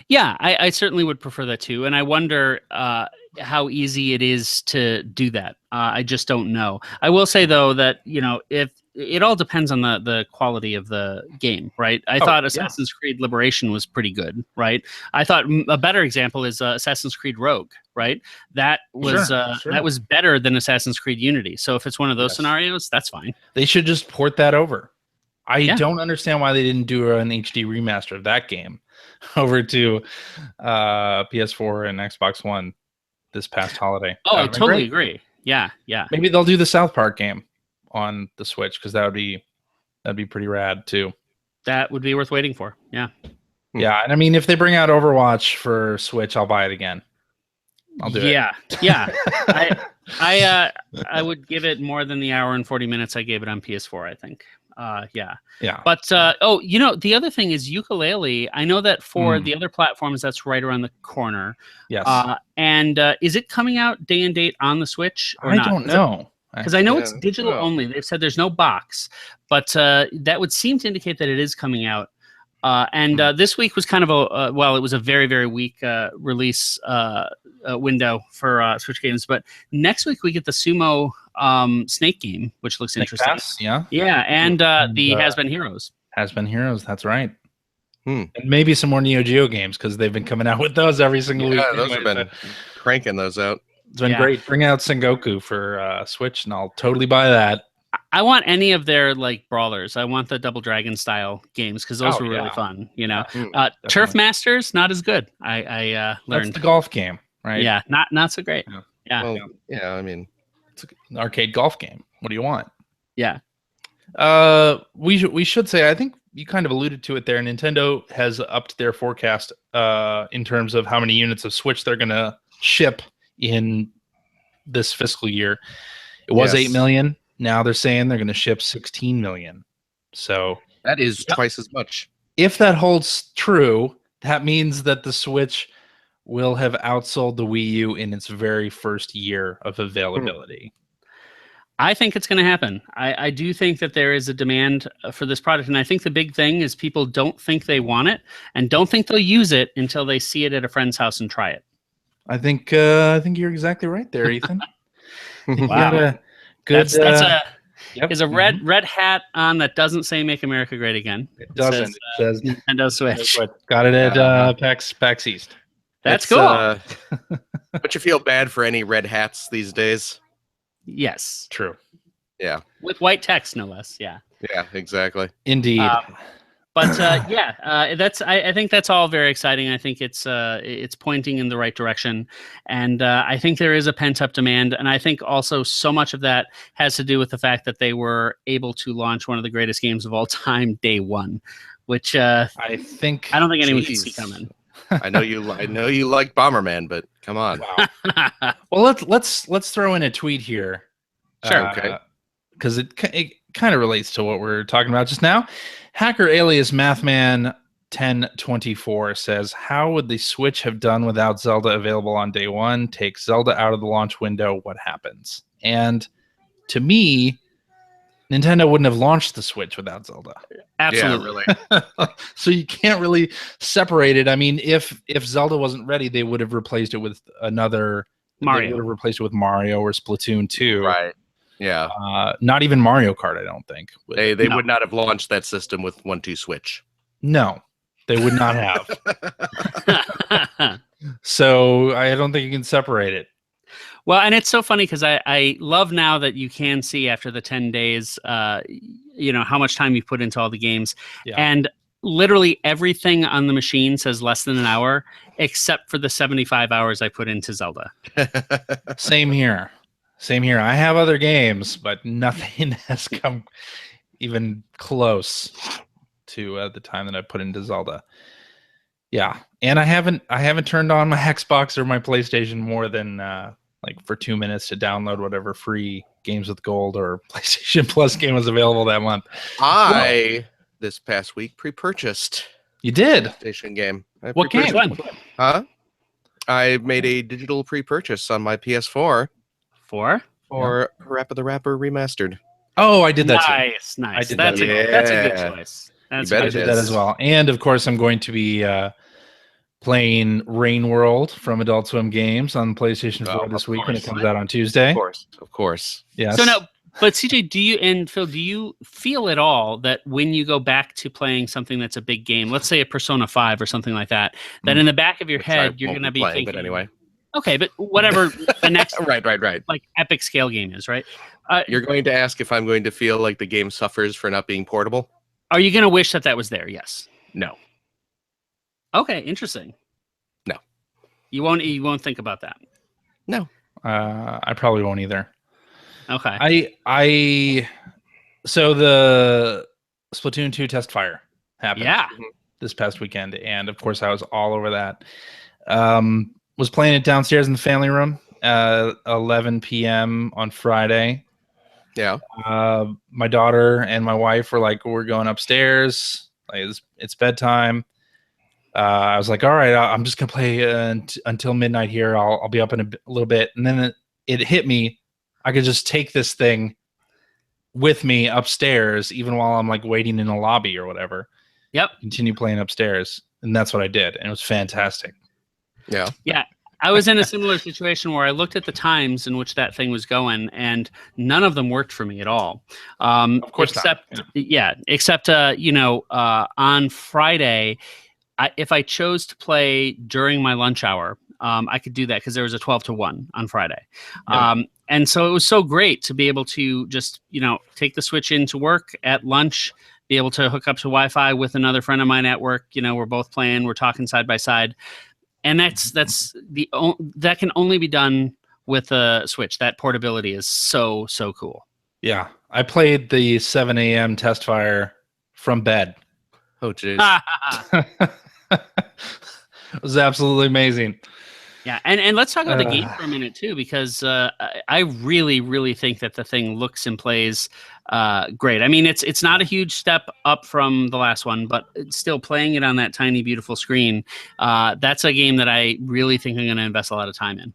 Yeah, I certainly would prefer that too. And I wonder how easy it is to do that. I just don't know. I will say, though, that, if it all depends on the quality of the game, right? I thought Assassin's Creed Liberation was pretty good, right? I thought a better example is Assassin's Creed Rogue, right? That was that was better than Assassin's Creed Unity. So if it's one of those scenarios, that's fine. They should just port that over. I don't understand why they didn't do an HD remaster of that game over to PS4 and Xbox One this past holiday. Oh, I totally agree. Yeah. Maybe they'll do the South Park game on the Switch, because that'd be pretty rad too. That would be worth waiting for. Yeah. Yeah, and I mean, if they bring out Overwatch for Switch, I'll buy it again. I'll do it. Yeah. I would give it more than the hour and 40 minutes I gave it on PS4, I think. Yeah. But the other thing is ukulele. I know that for the other platforms, that's right around the corner. Yes. And is it coming out day and date on the Switch or not? I don't know. Because I know it's digital only. They've said there's no box, but that would seem to indicate that it is coming out. And this week was kind of it was a very, very weak release window for Switch games. But next week we get the Sumo Snake game, which looks interesting. Pass, yeah, and the Has-Been Heroes. Has-Been Heroes, that's right. And maybe some more Neo Geo games, because they've been coming out with those every single week. Yeah, those have been cranking those out. It's been great. Bring out Sengoku for Switch, and I'll totally buy that. I want any of their brawlers. I want the Double Dragon style games, because those were really fun. Turf Masters, not as good. I learned. That's the golf game, right? Yeah, not so great. Yeah. Well, I mean, it's an arcade golf game. What do you want? Yeah. We should say, I think you kind of alluded to it there. Nintendo has upped their forecast in terms of how many units of Switch they're going to ship in this fiscal year. It was 8 million. Now they're saying they're going to ship 16 million. So that is twice as much. If that holds true, that means that the Switch will have outsold the Wii U in its very first year of availability. I think it's going to happen. I do think that there is a demand for this product. And I think the big thing is people don't think they want it and don't think they'll use it until they see it at a friend's house and try it. I think you're exactly right there, Ethan. Wow. Good. Is a red hat on that doesn't say "Make America Great Again." It doesn't. It says Nintendo Switch. Got it at PAX East. That's cool. But you feel bad for any red hats these days. Yes. True. Yeah. With white text, no less. Yeah. Yeah. Exactly. Indeed. I think that's all very exciting. I think it's pointing in the right direction, and I think there is a pent up demand. And I think also so much of that has to do with the fact that they were able to launch one of the greatest games of all time day one, which I don't think anyone can see coming. I know you like Bomberman, but come on. Wow. Well, let's throw in a tweet here. Sure. Okay. Because it kind of relates to what we're talking about just now. Hacker alias Mathman1024 says, how would the Switch have done without Zelda available on day one? Take Zelda out of the launch window, what happens? And to me, Nintendo wouldn't have launched the Switch without Zelda. Absolutely. Yeah, really. So you can't really separate it. I mean, if Zelda wasn't ready, they would have replaced it with another Mario. They would have replaced it with Mario or Splatoon 2. Right. Yeah. Not even Mario Kart, I don't think. They would not have launched that system with 1-2 Switch. No, they would not have. So I don't think you can separate it. Well, and it's so funny because I love now that you can see after the 10 days how much time you've put into all the games. Yeah. And literally everything on the machine says less than an hour, except for the 75 hours I put into Zelda. Same here. I have other games, but nothing has come even close to the time that I put into Zelda. Yeah, and I haven't turned on my Xbox or my PlayStation more than like for 2 minutes to download whatever free Games with Gold or PlayStation Plus game was available that month. This past week pre-purchased. You did? PlayStation game. What game? Huh? I made a digital pre-purchase on my PS4 for Parappa the Rapper Remastered. Oh, I did that too. Nice. I did that's that. That's a good choice. I did that as well. And of course, I'm going to be playing Rain World from Adult Swim Games on PlayStation 4 this week when it comes out on Tuesday. Of course. Yes. So now, but CJ, do you and Phil, do you feel at all that when you go back to playing something that's a big game, let's say a Persona 5 or something like that, that in the back of your head you're going to be playing, thinking, but anyway. Okay, but whatever the next right. like epic scale game is, right? You're going to ask if I'm going to feel like the game suffers for not being portable? Are you going to wish that was there? Yes. No. Okay, interesting. No. You won't think about that. No. I probably won't either. Okay. So the Splatoon 2 test fire happened this past weekend, and of course I was all over that. Was playing it downstairs in the family room 11 p.m. on Friday. Yeah. My daughter and my wife were like, we're going upstairs. Like, it's bedtime. I was like, all right, I'm just going to play until midnight here. I'll be up in a little bit. And then it hit me. I could just take this thing with me upstairs, even while I'm like waiting in a lobby or whatever. Yep. Continue playing upstairs. And that's what I did. And it was fantastic. Yeah. Yeah. I was in a similar situation where I looked at the times in which that thing was going, and none of them worked for me at all. Of course except, not. Except on Friday, if I chose to play during my lunch hour, I could do that because there was a 12 to 1 on Friday. Yeah. And so it was so great to be able to just, take the Switch into work at lunch, be able to hook up to Wi-Fi with another friend of mine at work. We're both playing, we're talking side by side. And that can only be done with a Switch. That portability is so cool. Yeah. I played the 7 a.m. test fire from bed. Oh, jeez. It was absolutely amazing. Yeah, and let's talk about the game for a minute too, because I really, really think that the thing looks and plays great. I mean, it's not a huge step up from the last one, but still playing it on that tiny, beautiful screen, that's a game that I really think I'm going to invest a lot of time in.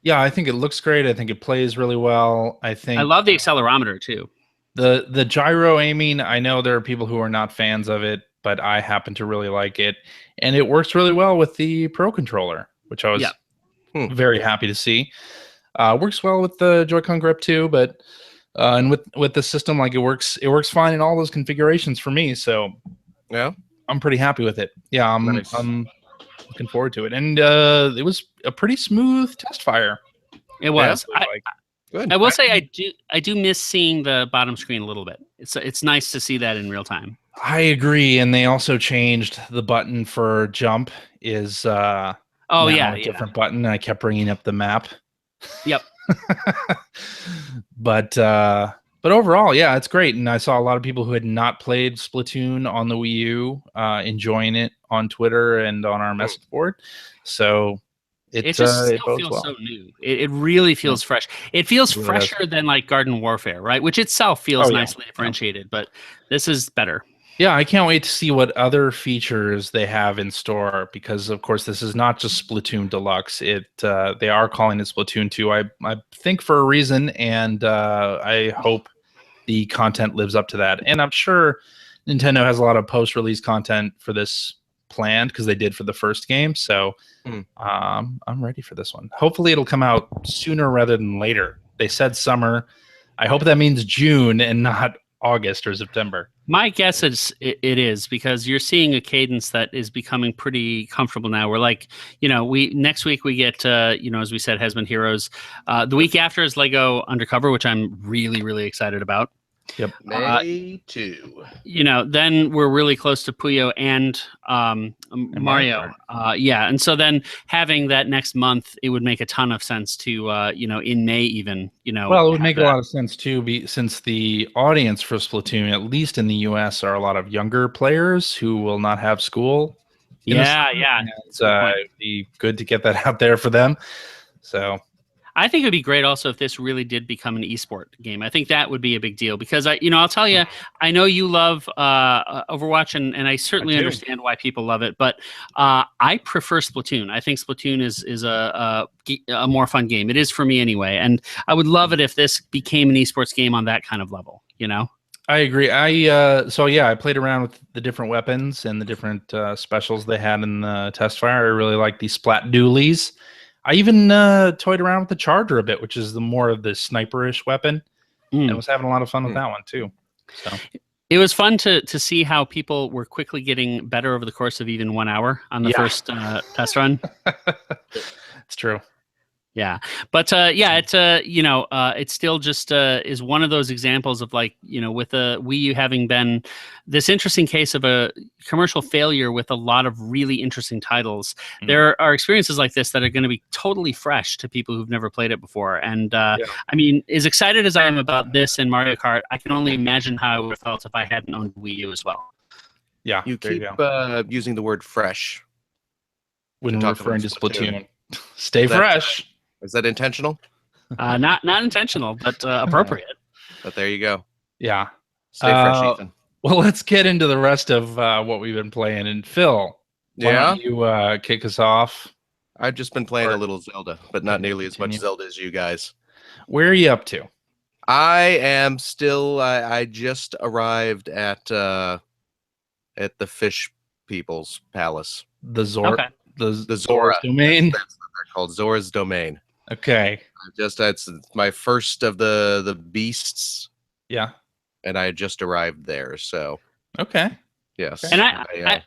Yeah, I think it looks great. I think it plays really well. I love the accelerometer too. The gyro aiming, I know there are people who are not fans of it, but I happen to really like it. And it works really well with the Pro Controller, which I was very happy to see. Works well with the Joy-Con grip too, but and with the system, like it works fine in all those configurations for me. So yeah, I'm pretty happy with it. Yeah, I'm looking forward to it. And it was a pretty smooth test fire. It was. Good. I will say I do miss seeing the bottom screen a little bit. It's nice to see that in real time. I agree, and they also changed the button for jump is a different button. And I kept bringing up the map. Yep. But overall, yeah, it's great. And I saw a lot of people who had not played Splatoon on the Wii U enjoying it on Twitter and on our message board. So it still it feels well. so new. It really feels fresh. It feels fresher than like Garden Warfare, right? Which itself feels nicely differentiated, but this is better. Yeah, I can't wait to see what other features they have in store, because of course this is not just Splatoon Deluxe. They are calling it Splatoon 2. I think for a reason, and I hope the content lives up to that. And I'm sure Nintendo has a lot of post-release content for this planned, because they did for the first game. So I'm ready for this one. Hopefully it'll come out sooner rather than later. They said summer. I hope that means June and not August or September. My guess is it is, because you're seeing a cadence that is becoming pretty comfortable now. We're like, next week we get, as we said, Has Been Heroes. The week after is Lego Undercover, which I'm really, really excited about. Yep. May 2. Then we're really close to Puyo and Mario. And so then having that next month, it would make a ton of sense to, in May even, Well, it would make a lot of sense too, since the audience for Splatoon, at least in the US, are a lot of younger players who will not have school. Yeah. It's be good to get that out there for them. So I think it would be great also if this really did become an esport game. I think that would be a big deal because I'll tell you, I know you love Overwatch, and I certainly understand why people love it. But I prefer Splatoon. I think Splatoon is a more fun game. It is for me anyway, and I would love it if this became an esports game on that kind of level. I agree. I played around with the different weapons and the different specials they had in the test fire. I really like the splat dualies. I even toyed around with the charger a bit, which is the more of the sniperish weapon, and was having a lot of fun with that one too. So it was fun to see how people were quickly getting better over the course of even 1 hour on the first test run. It's true. Yeah, but it still just is one of those examples of with the Wii U having been this interesting case of a commercial failure with a lot of really interesting titles. There are experiences like this that are going to be totally fresh to people who've never played it before. And I mean, as excited as I am about this and Mario Kart, I can only imagine how I would have felt if I hadn't owned Wii U as well. Yeah, you keep using the word fresh when referring to Splatoon. Stay fresh. Is that intentional? Not intentional, but appropriate. But there you go. Yeah. Stay fresh, Ethan. Well, let's get into the rest of what we've been playing. And Phil, why don't you kick us off? I've just been playing a little Zelda, but not nearly as much Zelda as you guys. Where are you up to? I am still. I just arrived at the fish people's palace. The Zora domain. That's what they're called. Zora's domain. Okay. It's my first of the beasts. Yeah. And I just arrived there, so. Okay. Yes. And I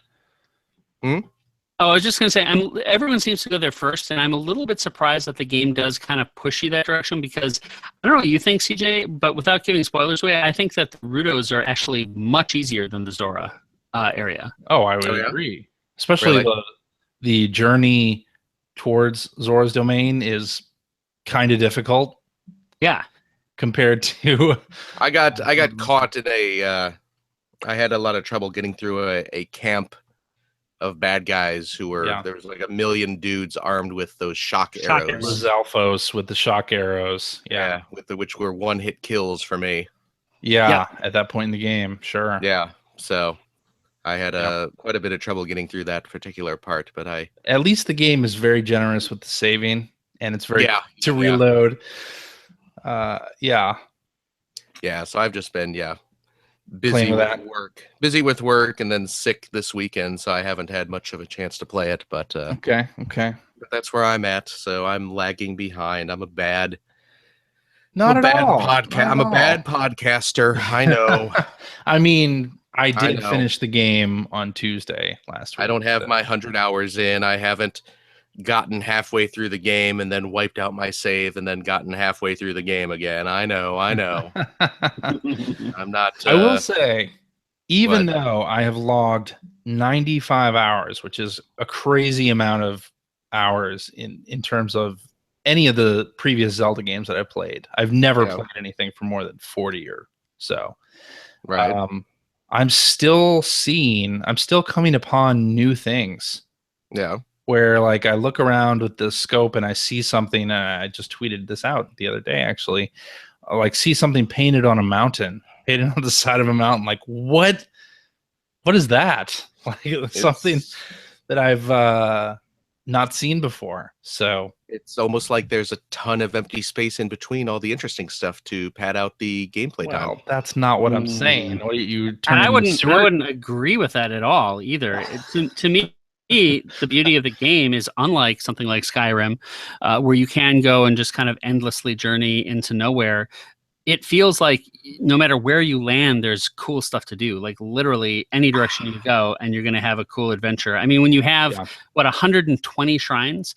was just going to say, everyone seems to go there first, and I'm a little bit surprised that the game does kind of push you that direction because, I don't know what you think, CJ, but without giving spoilers away, I think that the Rudos are actually much easier than the Zora area. Oh, I would agree. Especially the journey towards Zora's domain is kind of difficult. Yeah. Compared to I got caught in I had a lot of trouble getting through a camp of bad guys who were there was like 1 million dudes armed with those shock arrows. Zalphos with the shock arrows. Yeah. Which were one-hit kills for me. Yeah, at that point in the game, sure. Yeah. So I had quite a bit of trouble getting through that particular part, but at least the game is very generous with the saving, and it's very to reload. So I've just been busy with work and then sick this weekend, so I haven't had much of a chance to play it, but okay, but that's where I'm at, so I'm lagging behind. I'm a bad podcaster. I know. I mean, I did finish the game on Tuesday last week. I don't have my 100 hours in. I haven't gotten halfway through the game and then wiped out my save and then gotten halfway through the game again. I know. I'm not. I will say, even though I have logged 95 hours, which is a crazy amount of hours in terms of any of the previous Zelda games that I've played, I've never played anything for more than 40 or so. Right. I'm still coming upon new things. Yeah. Where like I look around with the scope and I see something. I just tweeted this out the other day, actually. Like see something painted on a mountain, painted on the side of a mountain. Like what is that? Like it's something that I've not seen before. So it's almost like there's a ton of empty space in between all the interesting stuff to pad out the gameplay time. That's not what I'm saying. What you? And I wouldn't agree with that at all either. To me, the beauty of the game is unlike something like Skyrim, where you can go and just kind of endlessly journey into nowhere. it feels like no matter where you land, there's cool stuff to do. Like literally any direction you go, and you're going to have a cool adventure. I mean, when you have 120 shrines,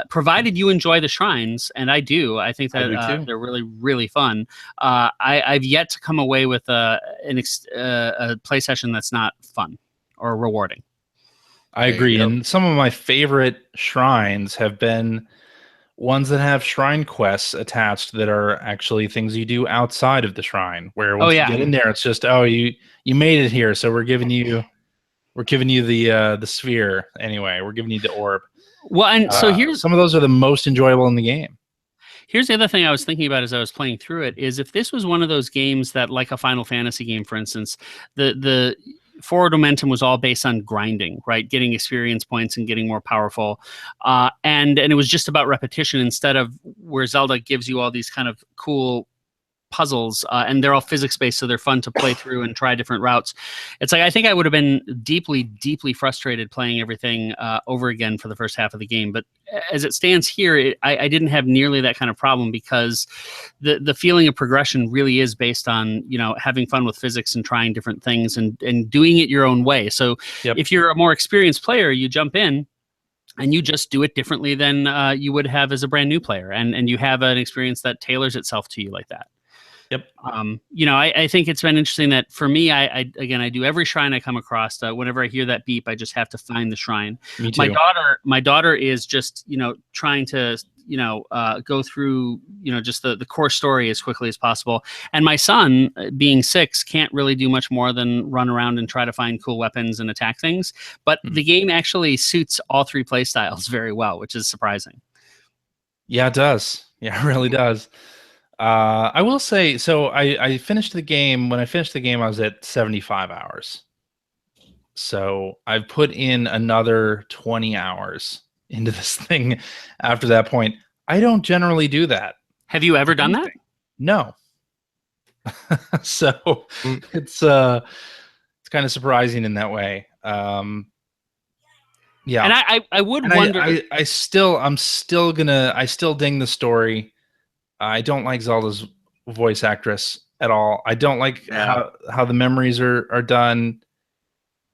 provided you enjoy the shrines, and I do, I think that they're really, really fun. I've yet to come away with a play session that's not fun or rewarding. I agree. And some of my favorite shrines have been ones that have shrine quests attached that are actually things you do outside of the shrine, where once you get in there, it's just, you made it here, so we're giving you the sphere anyway. We're giving you the orb. Well, and so here's some of those are the most enjoyable in the game. Here's the other thing I was thinking about as I was playing through it, is if this was one of those games that, like a Final Fantasy game, for instance, the forward momentum was all based on grinding, right? Getting experience points and getting more powerful. And it was just about repetition, instead of where Zelda gives you all these kind of cool puzzles, and they're all physics-based, so they're fun to play through and try different routes. It's like, I think I would have been deeply, deeply frustrated playing everything over again for the first half of the game. But as it stands here, I didn't have nearly that kind of problem, because the feeling of progression really is based on, having fun with physics and trying different things and doing it your own way. So if you're a more experienced player, you jump in and you just do it differently than you would have as a brand new player. And you have an experience that tailors itself to you like that. Yep. I think it's been interesting that for me, I do every shrine I come across. Whenever I hear that beep, I just have to find the shrine. Me too. My daughter is just, trying to, go through, just the core story as quickly as possible. And my son, being 6, can't really do much more than run around and try to find cool weapons and attack things. But the game actually suits all 3 play styles very well, which is surprising. Yeah, it does. Yeah, it really does. I will say, so I finished the game. When I finished the game, I was at 75 hours. So I've put in another 20 hours into this thing after that point. I don't generally do that. Have you ever done that? No. So it's kind of surprising in that way. Yeah. And I would wonder. I still ding the story. I don't like Zelda's voice actress at all. I don't like how the memories are done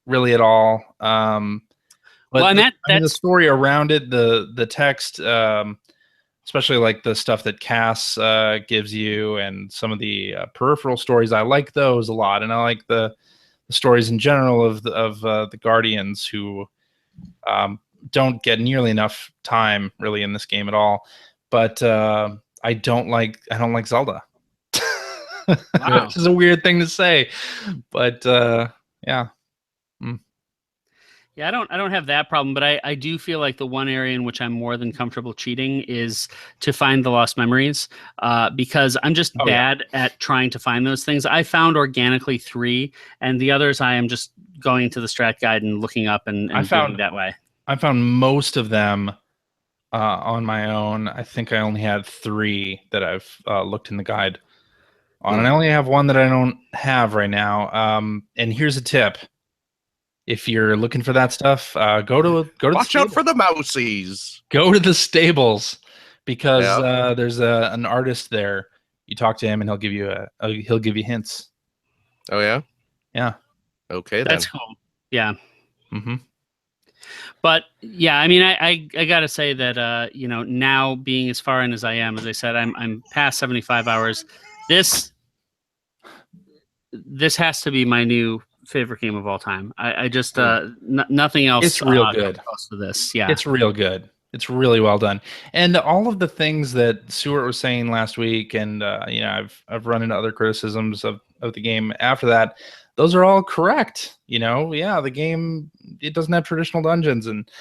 really at all. But the story around it, the text, especially like the stuff that Cass gives you, and some of the peripheral stories, I like those a lot, and I like the stories in general of the Guardians, who don't get nearly enough time really in this game at all. But I don't like Zelda. Wow. Which is a weird thing to say, but yeah. Yeah, I don't have that problem, but I do feel like the one area in which I'm more than comfortable cheating is to find the lost memories, because I'm just bad at trying to find those things. I found organically 3, and the others I am just going to the strat guide and looking up and doing that way. I found most of them on my own. I think I only had 3 that I've looked in the guide on, and I only have 1 that I don't have right now. And here's a tip: if you're looking for that stuff, go to watch out for the mousies. Go to the stables, because there's an artist there. You talk to him, and he'll give you hints. Oh yeah, yeah. Okay, that's cool. Yeah. Mm-hmm. But yeah, I mean, I gotta say that now being as far in as I am, as I said, I'm past 75 hours. This has to be my new favorite game of all time. I just nothing else. It's real good. Close to this, yeah. It's real good. It's really well done, and all of the things that Stuart was saying last week, and I've run into other criticisms of the game after that. Those are all correct. The game, it doesn't have traditional dungeons, and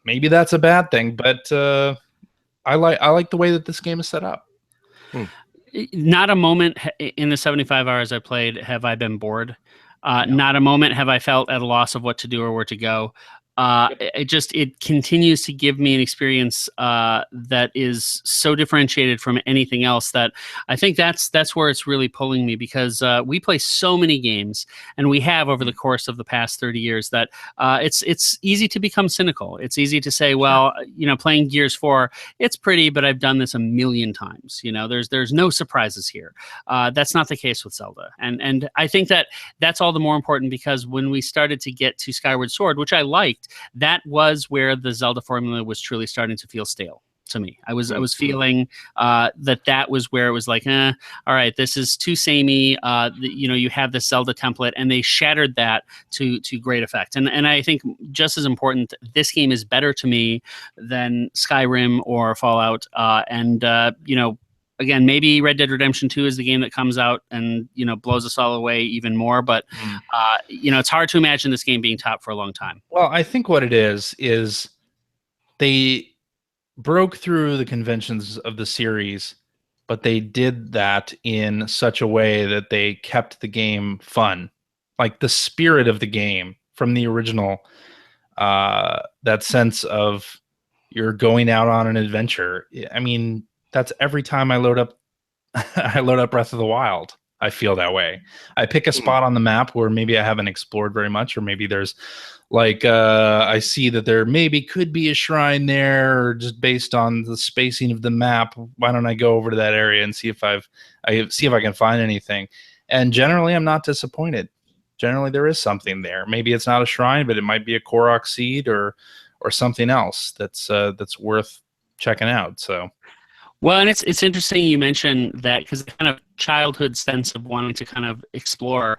maybe that's a bad thing, but I like the way that this game is set up. Not a moment in the 75 hours I played have I been bored. Not a moment have I felt at a loss of what to do or where to go. it continues to give me an experience that is so differentiated from anything else that I think that's where it's really pulling me, because we play so many games, and we have over the course of the past 30 years, that it's easy to become cynical. It's easy to say, well, playing Gears 4, it's pretty, but I've done this a million times. There's no surprises here. That's not the case with Zelda, and I think that's all the more important, because when we started to get to Skyward Sword, which I liked, that was where the Zelda formula was truly starting to feel stale to me. I was feeling that was where it was like, all right, this is too samey. You have the Zelda template, and they shattered that to great effect. And I think just as important, this game is better to me than Skyrim or Fallout. Again, maybe Red Dead Redemption 2 is the game that comes out and blows us all away even more. But it's hard to imagine this game being top for a long time. Well, I think what it is they broke through the conventions of the series, but they did that in such a way that they kept the game fun, like the spirit of the game from the original. That sense of you're going out on an adventure. I mean, that's every time I load up Breath of the Wild. I feel that way. I pick a spot on the map where maybe I haven't explored very much, or maybe there's I see that there maybe could be a shrine there, or just based on the spacing of the map, why don't I go over to that area and see if I can find anything? And generally, I'm not disappointed. Generally, there is something there. Maybe it's not a shrine, but it might be a Korok seed or something else that's worth checking out. So. Well, and it's interesting you mentioned that, because the kind of childhood sense of wanting to kind of explore.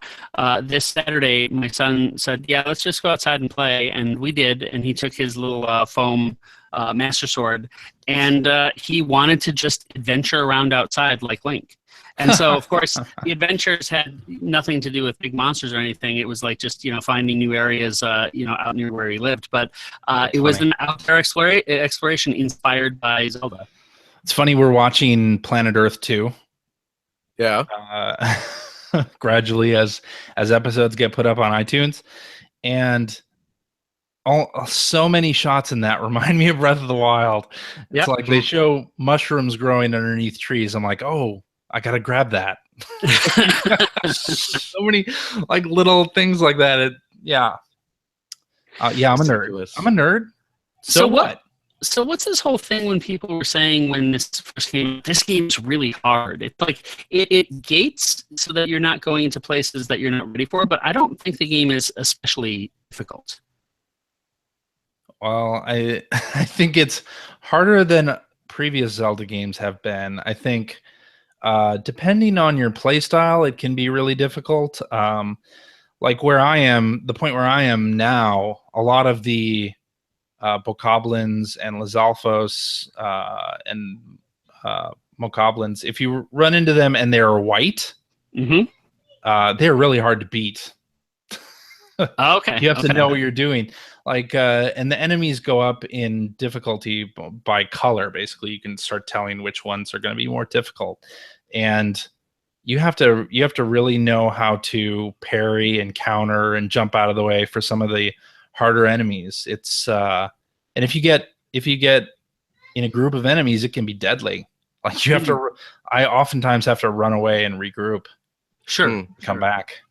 This Saturday, my son said, yeah, let's just go outside and play. And we did. And he took his little foam Master Sword, and he wanted to just adventure around outside like Link. And so, of course, the adventures had nothing to do with big monsters or anything. It was like just, finding new areas, out near where he lived. But it was an out there exploration inspired by Zelda. It's funny, we're watching Planet Earth 2. Yeah. Gradually as episodes get put up on iTunes. And so many shots in that remind me of Breath of the Wild. It's like they show mushrooms growing underneath trees. I'm like, oh, I got to grab that. So many little things like that. I'm a nerd. I'm a nerd. So what? So what's this whole thing when people were saying when this first came, this game's really hard? It's like it gates so that you're not going into places that you're not ready for, but I don't think the game is especially difficult. Well, I think it's harder than previous Zelda games have been. I think depending on your playstyle, it can be really difficult. Like where I am, the point where I am now, a lot of the bokoblins and Lizalfos and mokoblins, if you run into them and they're white, they're really hard to beat. Okay. You have to know what you're doing. And the enemies go up in difficulty by color. Basically, you can start telling which ones are going to be more difficult, and you have to really know how to parry and counter and jump out of the way for some of the harder enemies. It's and if you get in a group of enemies, it can be deadly. Like you have to. I oftentimes have to run away and regroup. Come back.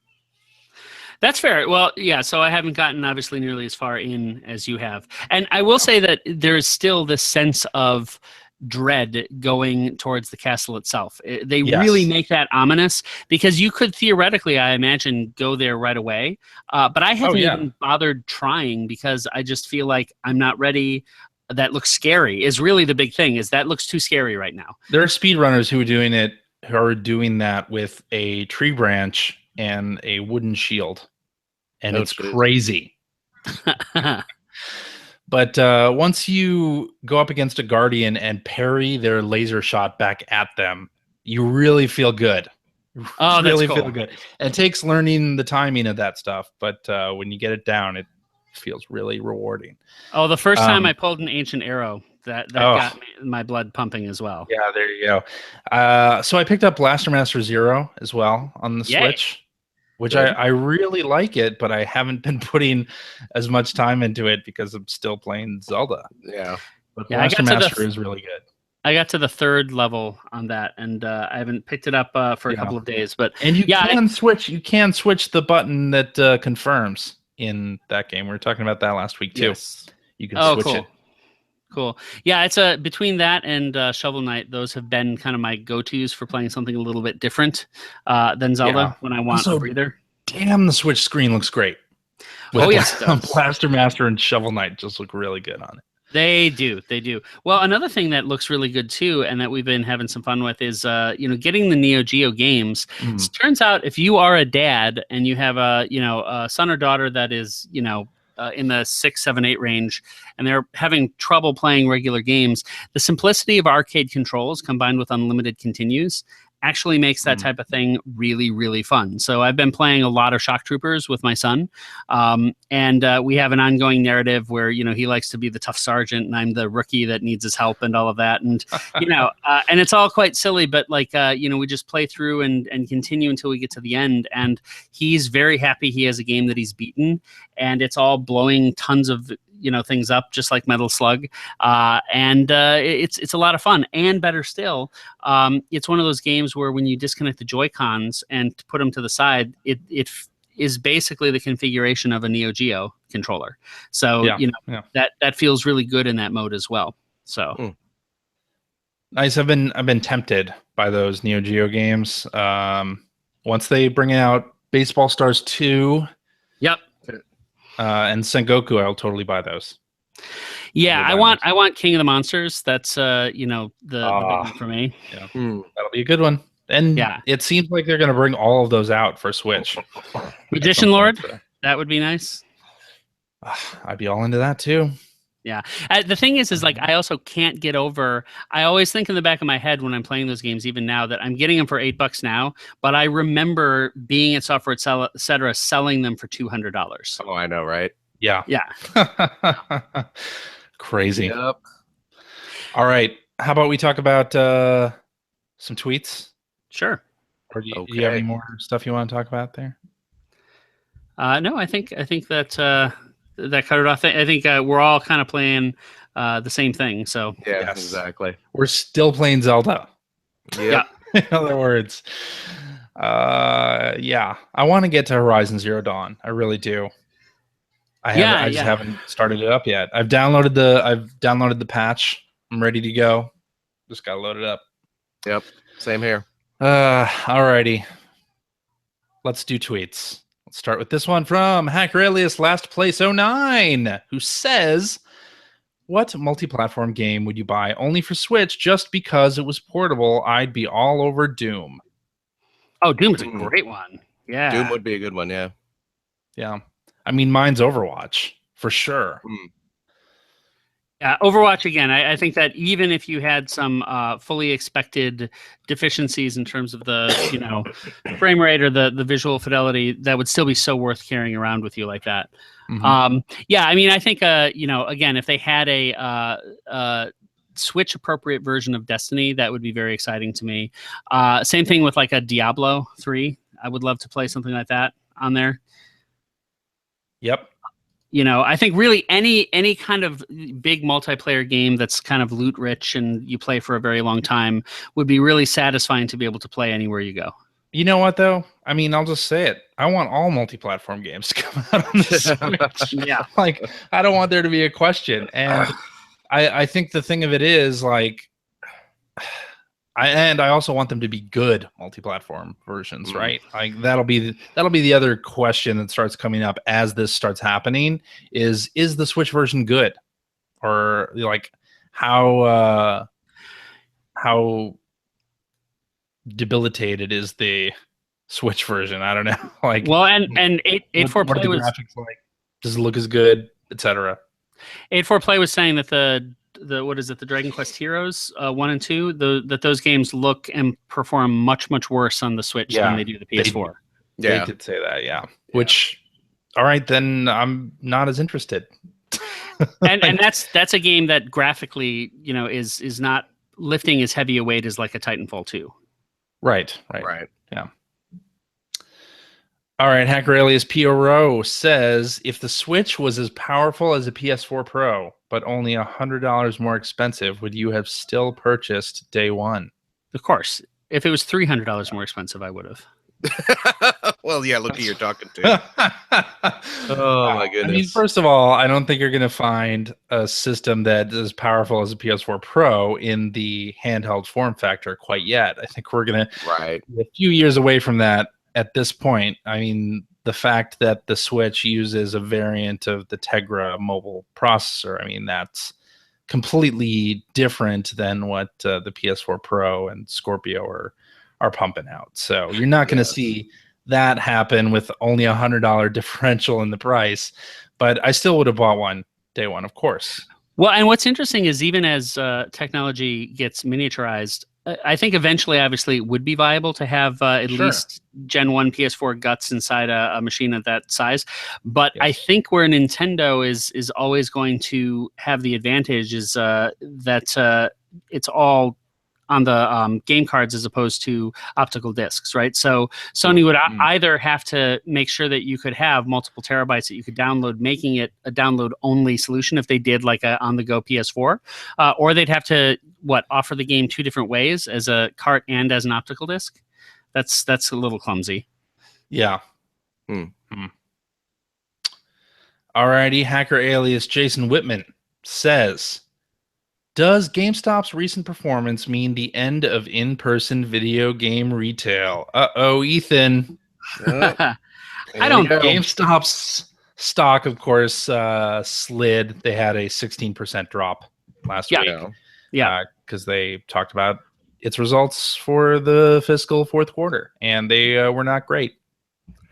That's fair. Well, yeah, so I haven't gotten obviously nearly as far in as you have. And I will say that there's still this sense of dread going towards the castle itself. They really make that ominous, because you could theoretically, I imagine, go there right away. But I haven't even bothered trying, because I just feel like I'm not ready. That looks scary is really the big thing, is that looks too scary right now. There are speedrunners who are doing that with a tree branch and a wooden shield. And it's crazy. But once you go up against a guardian and parry their laser shot back at them, you really feel good. Oh, that's really cool. Feel good. It takes learning the timing of that stuff, but when you get it down, it feels really rewarding. Oh, the first time I pulled an ancient arrow, that got my blood pumping as well. Yeah, there you go. So I picked up Blaster Master Zero as well on the Switch. which I really like it, but I haven't been putting as much time into it because I'm still playing Zelda. Yeah. But Blaster Master is really good. I got to the 3rd level on that, and I haven't picked it up for a couple of days. But you can switch. You can switch the button that confirms in that game. We were talking about that last week too. Yes. You can switch it. Cool. Yeah, it's between that and Shovel Knight. Those have been kind of my go-tos for playing something a little bit different than Zelda when I want a breather. Damn, the Switch screen looks great. Yes, it does. Blaster Master and Shovel Knight just look really good on it. They do. Well, another thing that looks really good too, and that we've been having some fun with is, getting the Neo Geo games. It turns out if you are a dad and you have a son or daughter that is, in the 6, 7, 8 range, and they're having trouble playing regular games, the simplicity of arcade controls combined with unlimited continues actually makes that type of thing really, really fun. So I've been playing a lot of Shock Troopers with my son, and we have an ongoing narrative where he likes to be the tough sergeant, and I'm the rookie that needs his help and all of that, and and it's all quite silly, but we just play through and continue until we get to the end, and he's very happy he has a game that he's beaten, and it's all blowing tons of things up just like Metal Slug, and it's a lot of fun. And better still, it's one of those games where when you disconnect the Joy-Cons and put them to the side, it is basically the configuration of a Neo Geo controller. So that feels really good in that mode as well. So nice. I've been tempted by those Neo Geo games. Once they bring out Baseball Stars 2. Yep. And Sengoku, I'll totally buy those. Yeah, I want King of the Monsters. That's the big one for me. Yeah. That'll be a good one. And it seems like they're going to bring all of those out for Switch. Magician Lord, that would be nice. I'd be all into that too. Yeah. The thing is like I also can't get over. I always think in the back of my head when I'm playing those games, even now, that I'm getting them for $8 now. But I remember being at Software Etc. selling them for $200. Oh, I know, right? Yeah. Crazy. Yep. All right. How about we talk about some tweets? Sure. Or do you have any more stuff you want to talk about there? No, I think that. That cut it off. I think we're all kind of playing the same thing. So exactly. We're still playing Zelda. Yeah. In other words, I want to get to Horizon Zero Dawn. I really do. I just haven't started it up yet. I've downloaded the patch. I'm ready to go. Just got to load it up. Yep. Same here. Alrighty. Let's do tweets. Start with this one from Hacker Alias Last Place 09, who says, what multi-platform game would you buy only for Switch just because it was portable? I'd be all over Doom. Oh, Doom's a great one. Yeah. Doom would be a good one, yeah. Yeah. I mean, mine's Overwatch, for sure. Yeah, Overwatch, again, I think that even if you had some fully expected deficiencies in terms of the frame rate or the visual fidelity, that would still be so worth carrying around with you like that. I mean, I think again, if they had a Switch appropriate version of Destiny, that would be very exciting to me. Same thing with like a Diablo 3. I would love to play something like that on there. Yep. I think really any kind of big multiplayer game that's kind of loot rich and you play for a very long time would be really satisfying to be able to play anywhere you go. You know what, though? I mean, I'll just say it. I want all multi-platform games to come out on the Switch. Yeah. Like, I don't want there to be a question. And I think the thing of it is, like, I also want them to be good multi-platform versions, right? Like that'll be the other question that starts coming up as this starts happening is the Switch version good? Or like how debilitated is the Switch version? I don't know. Like, well, and 8.4 Play was graphics like, does it look as good, etc. 8.4 Play was saying that the Dragon Quest Heroes 1 and 2, that those games look and perform much worse on the Switch than they do the PS4. They did say that, yeah. Which, all right, then I'm not as interested. and that's a game that graphically, is not lifting as heavy a weight as like a Titanfall 2. Right. Yeah. All right, Hacker Alias P.O. says, if the Switch was as powerful as a PS4 Pro, but only $100 more expensive, would you have still purchased day one? Of course. If it was $300 more expensive, I would have. Well, yeah, look who you're talking to. Oh, my goodness. I mean, first of all, I don't think you're going to find a system that is as powerful as a PS4 Pro in the handheld form factor quite yet. I think we're going to be a few years away from that at this point. I mean, the fact that the Switch uses a variant of the Tegra mobile processor, I mean, that's completely different than what the PS4 Pro and Scorpio are pumping out. So you're not going to see that happen with only $100 differential in the price. But I still would have bought one day one, of course. Well, and what's interesting is even as technology gets miniaturized, I think eventually, obviously, it would be viable to have at least Gen 1 PS4 guts inside a machine of that size. But I think where Nintendo is always going to have the advantage is that it's all on the game cards as opposed to optical discs, right? So Sony would either have to make sure that you could have multiple terabytes that you could download, making it a download-only solution if they did like a on-the-go PS4, or they'd have to offer the game two different ways, as a cart and as an optical disc. That's a little clumsy. Yeah. Alrighty, Hacker Alias Jason Whitman says, does GameStop's recent performance mean the end of in-person video game retail? Uh-oh, Ethan. I don't know. GameStop's stock, of course, slid. They had a 16% drop last week. Yeah. Because they talked about its results for the fiscal fourth quarter, and they were not great.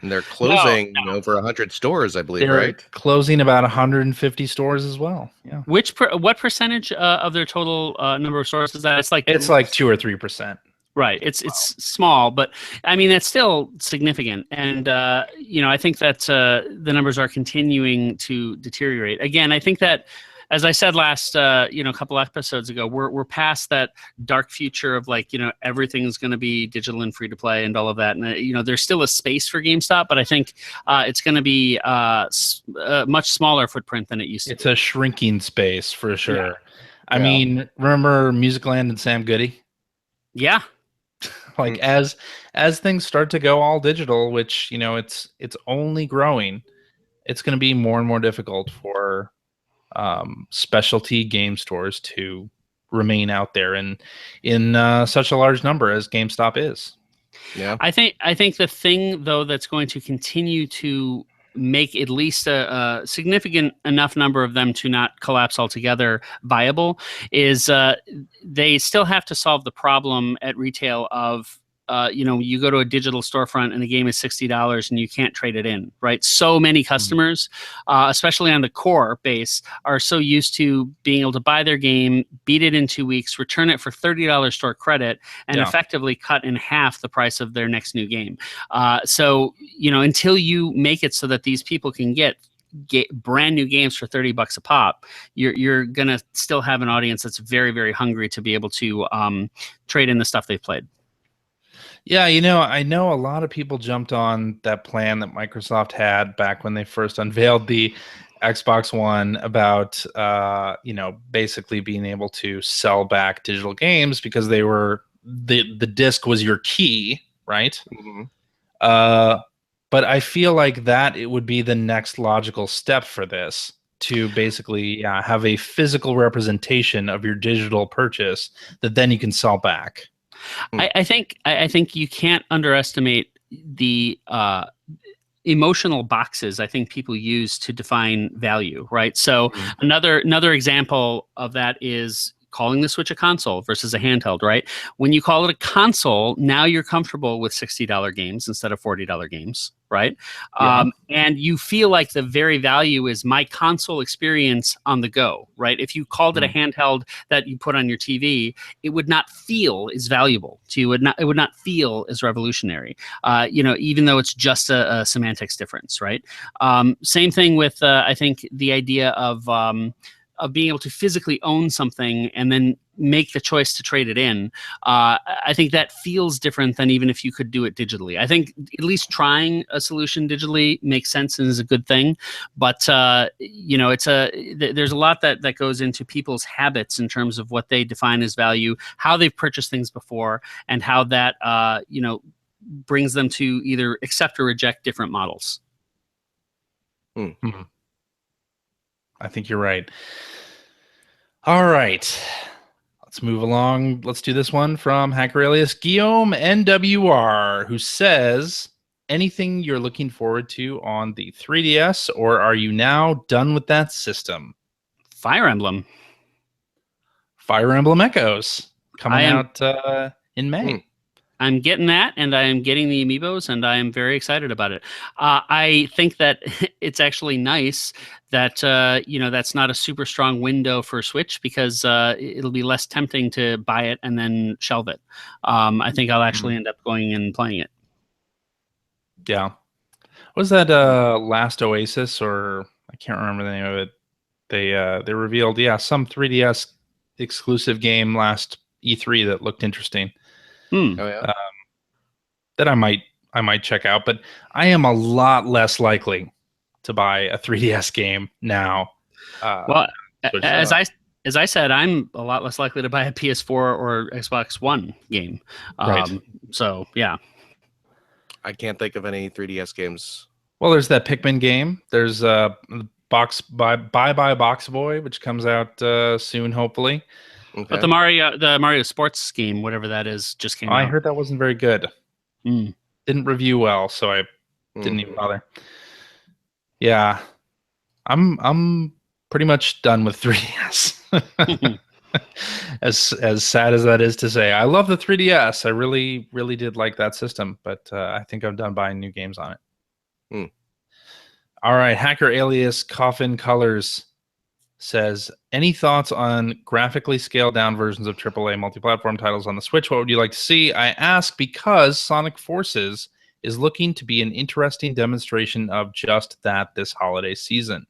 And they're closing over 100 stores, I believe, They're closing about 150 stores as well. Yeah. What percentage of their total number of stores is that? It's like 2 or 3%. Right. It's small, but I mean, it's still significant. And, I think that the numbers are continuing to deteriorate. Again, I think that, as I said last, a couple episodes ago, we're past that dark future of everything's going to be digital and free to play and all of that. And there's still a space for GameStop, but I think it's going to be a much smaller footprint than it used to. It's a shrinking space for sure. Yeah. I mean, remember Musicland and Sam Goody? Yeah. As things start to go all digital, which it's only growing, it's going to be more and more difficult for specialty game stores to remain out there in such a large number as GameStop is. Yeah, I think the thing though that's going to continue to make at least a significant enough number of them to not collapse altogether viable is they still have to solve the problem at retail of you go to a digital storefront and the game is $60 and you can't trade it in, right? So many customers, especially on the core base, are so used to being able to buy their game, beat it in 2 weeks, return it for $30 store credit, and effectively cut in half the price of their next new game. So until you make it so that these people can get brand new games for $30 a pop, you're gonna still have an audience that's very, very hungry to be able to trade in the stuff they've played. Yeah, I know a lot of people jumped on that plan that Microsoft had back when they first unveiled the Xbox One about, basically being able to sell back digital games because they were the disc was your key, right? Mm-hmm. But I feel like that it would be the next logical step for this, to basically have a physical representation of your digital purchase that then you can sell back. I think you can't underestimate the emotional boxes I think people use to define value, right? So another example of that is calling the Switch a console versus a handheld, right? When you call it a console, now you're comfortable with $60 games instead of $40 games, right? And you feel like the very value is my console experience on the go, right? If you called it a handheld that you put on your TV, it would not feel as valuable to you. It would not feel as revolutionary, even though it's just a semantics difference, right? Same thing with, I think, the idea of being able to physically own something and then make the choice to trade it in, I think that feels different than even if you could do it digitally. I think at least trying a solution digitally makes sense and is a good thing, but there's a lot that goes into people's habits in terms of what they define as value, how they've purchased things before, and how that brings them to either accept or reject different models. Mm-hmm. I think you're right. All right. Let's move along. Let's do this one from Hacker alias Guillaume NWR, who says, anything you're looking forward to on the 3DS, or are you now done with that system? Fire Emblem. Fire Emblem Echoes coming out in May. I'm getting that, and I am getting the amiibos, and I am very excited about it. I think that it's actually nice that that's not a super strong window for Switch, because it'll be less tempting to buy it and then shelve it. I think I'll actually end up going and playing it. Yeah. Was that Last Oasis, or I can't remember the name of it? They revealed some 3DS exclusive game last E3 that looked interesting. Oh yeah. That I might check out, but I am a lot less likely to buy a 3DS game now. Well, as I said, I'm a lot less likely to buy a PS4 or Xbox One game. Right. So yeah. I can't think of any 3DS games. Well, there's that Pikmin game. There's Bye Bye Box Boy, which comes out soon, hopefully. Okay. But the Mario Sports game, whatever that is, just came out. I heard that wasn't very good. Didn't review well, so I didn't even bother. Yeah, I'm pretty much done with 3DS. As sad as that is to say, I love the 3DS. I really, really did like that system, but I think I'm done buying new games on it. All right, Hacker alias Coffin Colors says, any thoughts on graphically scaled down versions of AAA multi-platform titles on the Switch? What would you like to see? I ask because Sonic Forces is looking to be an interesting demonstration of just that this holiday season.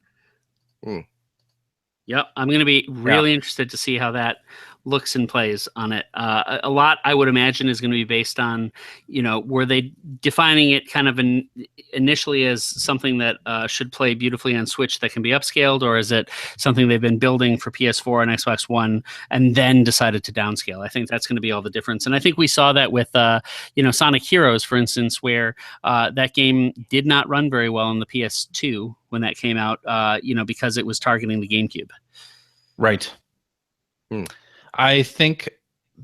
Yep, I'm going to be really interested to see how that looks and plays on it. A lot, I would imagine, is going to be based on, were they defining it kind of initially as something that should play beautifully on Switch that can be upscaled, or is it something they've been building for PS4 and Xbox One and then decided to downscale? I think that's going to be all the difference. And I think we saw that with, Sonic Heroes, for instance, where that game did not run very well on the PS2 when that came out, because it was targeting the GameCube. Right. I think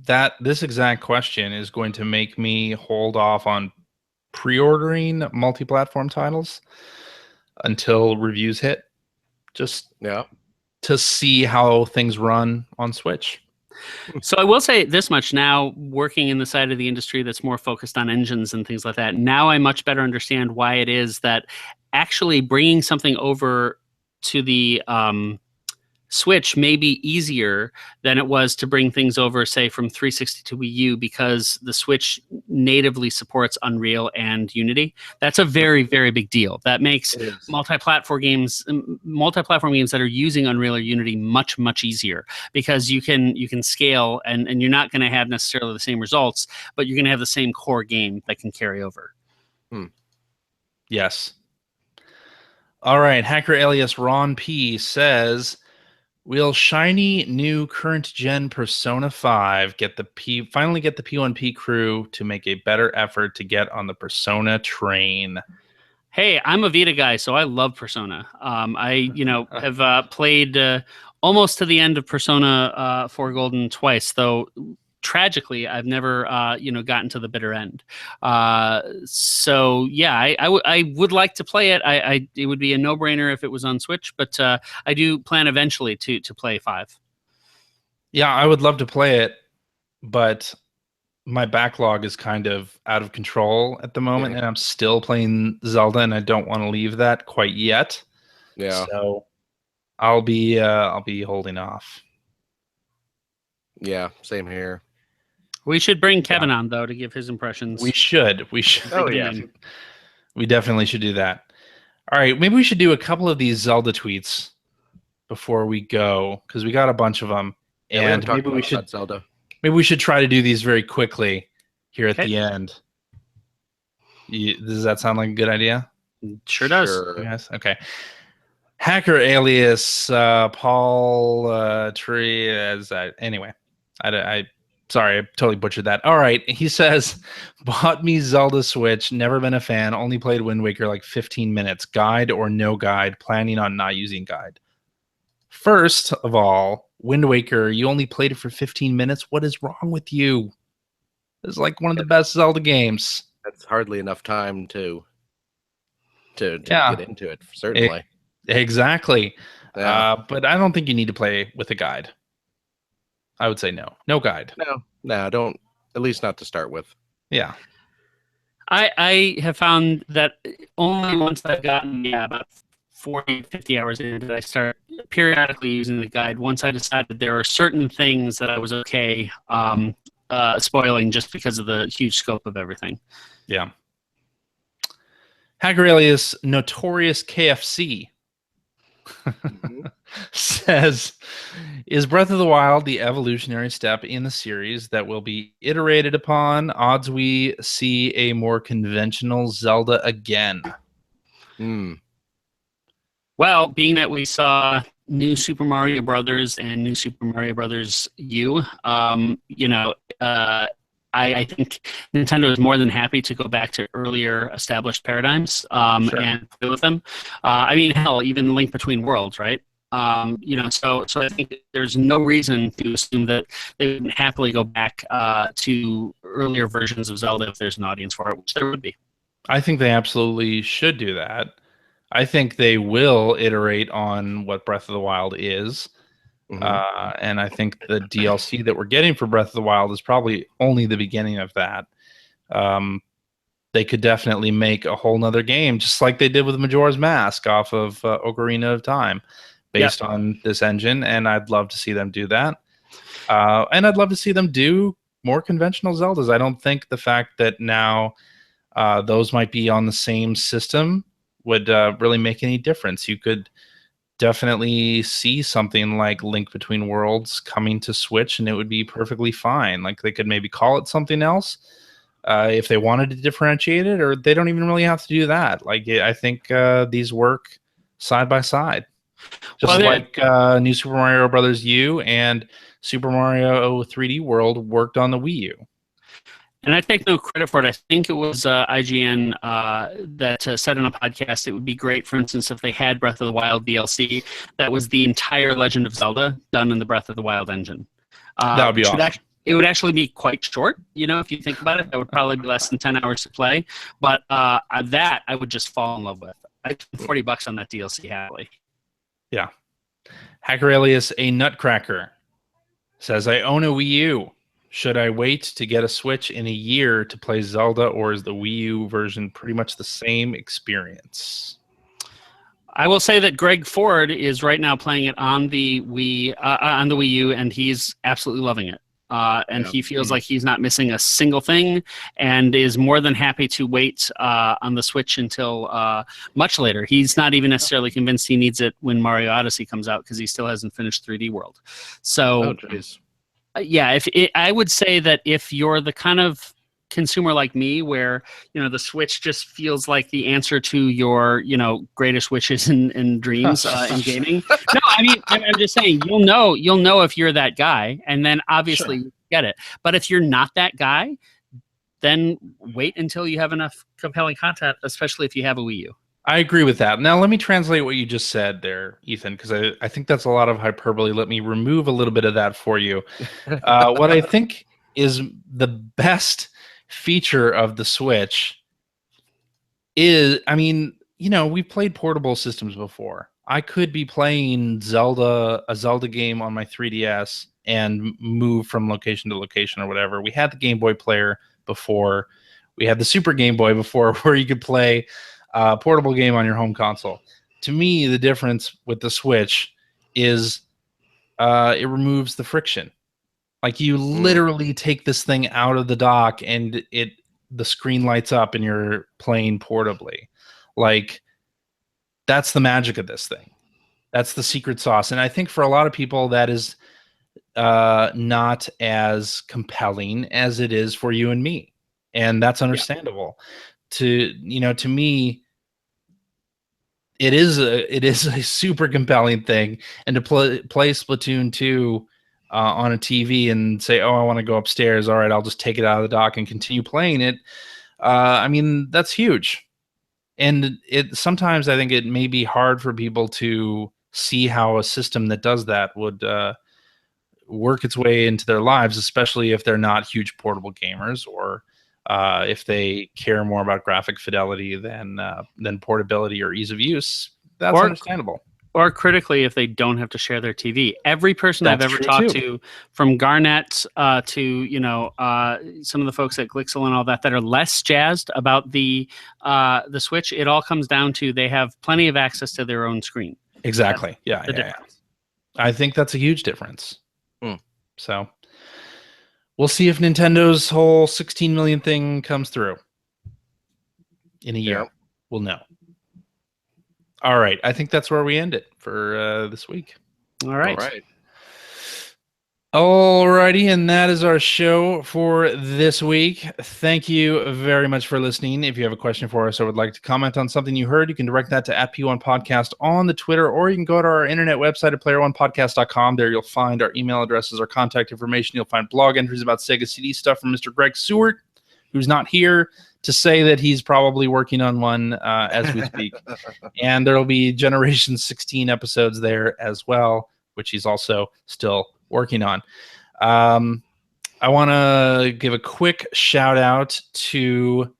that this exact question is going to make me hold off on pre-ordering multi-platform titles until reviews hit, just to see how things run on Switch. So I will say this much now, working in the side of the industry that's more focused on engines and things like that, now I much better understand why it is that actually bringing something over to the Switch may be easier than it was to bring things over, say, from 360 to Wii U, because the Switch natively supports Unreal and Unity. That's a very, very big deal. That makes multi-platform games that are using Unreal or Unity much, much easier, because you can scale, and you're not going to have necessarily the same results, but you're going to have the same core game that can carry over. Yes. All right. Hacker alias Ron P says, will shiny new current gen Persona 5 finally get the P1P crew to make a better effort to get on the Persona train? Hey, I'm a Vita guy, so I love Persona. I have played almost to the end of Persona 4 Golden twice, though tragically I've never gotten to the bitter end. So yeah, I would like to play it. It would be a no-brainer if it was on Switch, but I do plan eventually to play 5. Yeah, I would love to play it, but my backlog is kind of out of control at the moment, and I'm still playing Zelda, and I don't want to leave that quite yet. Yeah. So I'll be holding off. Yeah, same here. We should bring Kevin on, though, to give his impressions. We should. Oh, yeah. We definitely should do that. All right, maybe we should do a couple of these Zelda tweets before we go, because we got a bunch of them. And maybe we should Zelda. Maybe we should try to do these very quickly here at the end. Does that sound like a good idea? Sure does. Yes. Okay. Hacker alias Paul Tree as anyway. I sorry, I totally butchered that. All right. He says, bought me Zelda Switch, never been a fan, only played Wind Waker like 15 minutes. Guide or no guide, planning on not using guide. First of all, Wind Waker, you only played it for 15 minutes. What is wrong with you? It's like one of the best Zelda games. That's hardly enough time to get into it, certainly. Exactly. Yeah. But I don't think you need to play with a guide. I would say no guide. No, don't, at least not to start with. Yeah. I have found that only once I've gotten about 40, 50 hours in did I start periodically using the guide. Once I decided there are certain things that I was okay spoiling just because of the huge scope of everything. Yeah. Hacker alias Notorious KFC says, is Breath of the Wild the evolutionary step in the series that will be iterated upon? Odds we see a more conventional Zelda again. Well, being that we saw New Super Mario Brothers and New Super Mario Brothers U, I think Nintendo is more than happy to go back to earlier established paradigms and play with them. I mean, hell, even Link Between Worlds, right? So I think there's no reason to assume that they would happily go back to earlier versions of Zelda if there's an audience for it, which there would be. I think they absolutely should do that. I think they will iterate on what Breath of the Wild is. And I think the DLC that we're getting for Breath of the Wild is probably only the beginning of that. They could definitely make a whole nother game, just like they did with Majora's Mask off of Ocarina of Time, based on this engine. And I'd love to see them do that. And I'd love to see them do more conventional Zeldas. I don't think the fact that now those might be on the same system would really make any difference. You could definitely see something like Link Between Worlds coming to Switch, and it would be perfectly fine. Like, they could maybe call it something else if they wanted to differentiate it, or they don't even really have to do that. Like, I think these work side by side, just like New Super Mario Brothers U and Super Mario 3D World worked on the Wii U. And I take no credit for it. I think it was IGN that said in a podcast it would be great, for instance, if they had Breath of the Wild DLC that was the entire Legend of Zelda done in the Breath of the Wild engine. That would be awesome. It would actually be quite short, if you think about it. That would probably be less than 10 hours to play. But that I would just fall in love with. I'd spend $40 on that DLC happily. Yeah. Hacker alias A Nutcracker says, I own a Wii U. Should I wait to get a Switch in a year to play Zelda, or is the Wii U version pretty much the same experience? I will say that Greg Ford is right now playing it on the Wii U, and he's absolutely loving it. He feels like he's not missing a single thing, and is more than happy to wait on the Switch until much later. He's not even necessarily convinced he needs it when Mario Odyssey comes out, because he still hasn't finished 3D World. So. I would say that if you're the kind of consumer like me, where the Switch just feels like the answer to your greatest wishes and dreams in gaming. No, I mean, I'm just saying, you'll know if you're that guy, and then obviously you get it. But if you're not that guy, then wait until you have enough compelling content, especially if you have a Wii U. I agree with that. Now, let me translate what you just said there, Ethan, because I think that's a lot of hyperbole. Let me remove a little bit of that for you. What I think is the best feature of the Switch is, we've played portable systems before. I could be playing a Zelda game on my 3DS and move from location to location or whatever. We had the Game Boy player before. We had the Super Game Boy before, where you could play portable game on your home console. To me, the difference with the Switch is it removes the friction. Like, you literally take this thing out of the dock and the screen lights up and you're playing portably. Like, that's the magic of this thing. That's the secret sauce. And I think for a lot of people, that is not as compelling as it is for you and me, and that's understandable. To me, it is a super compelling thing, and to play Splatoon 2 on a TV and say, oh, I want to go upstairs, all right, I'll just take it out of the dock and continue playing it. I mean, that's huge. And it sometimes I think it may be hard for people to see how a system that does that would work its way into their lives, especially if they're not huge portable gamers, or if they care more about graphic fidelity than portability or ease of use. That's understandable. Or critically, if they don't have to share their TV. Every person I've ever talked to, from Garnet to some of the folks at Glixel and all that are less jazzed about the Switch, it all comes down to they have plenty of access to their own screen. Exactly. Yeah. I think that's a huge difference. So we'll see if Nintendo's whole 16 million thing comes through in a year. We'll know. All right. I think that's where we end it for this week. All right. Alrighty, and that is our show for this week. Thank you very much for listening. If you have a question for us or would like to comment on something you heard, you can direct that to @P1Podcast on the Twitter, or you can go to our internet website at player1podcast.com. There you'll find our email addresses, our contact information. You'll find blog entries about Sega CD stuff from Mr. Greg Seward, who's not here to say that he's probably working on one as we speak. And there will be Generation 16 episodes there as well, which he's also still working on. I want to give a quick shout out to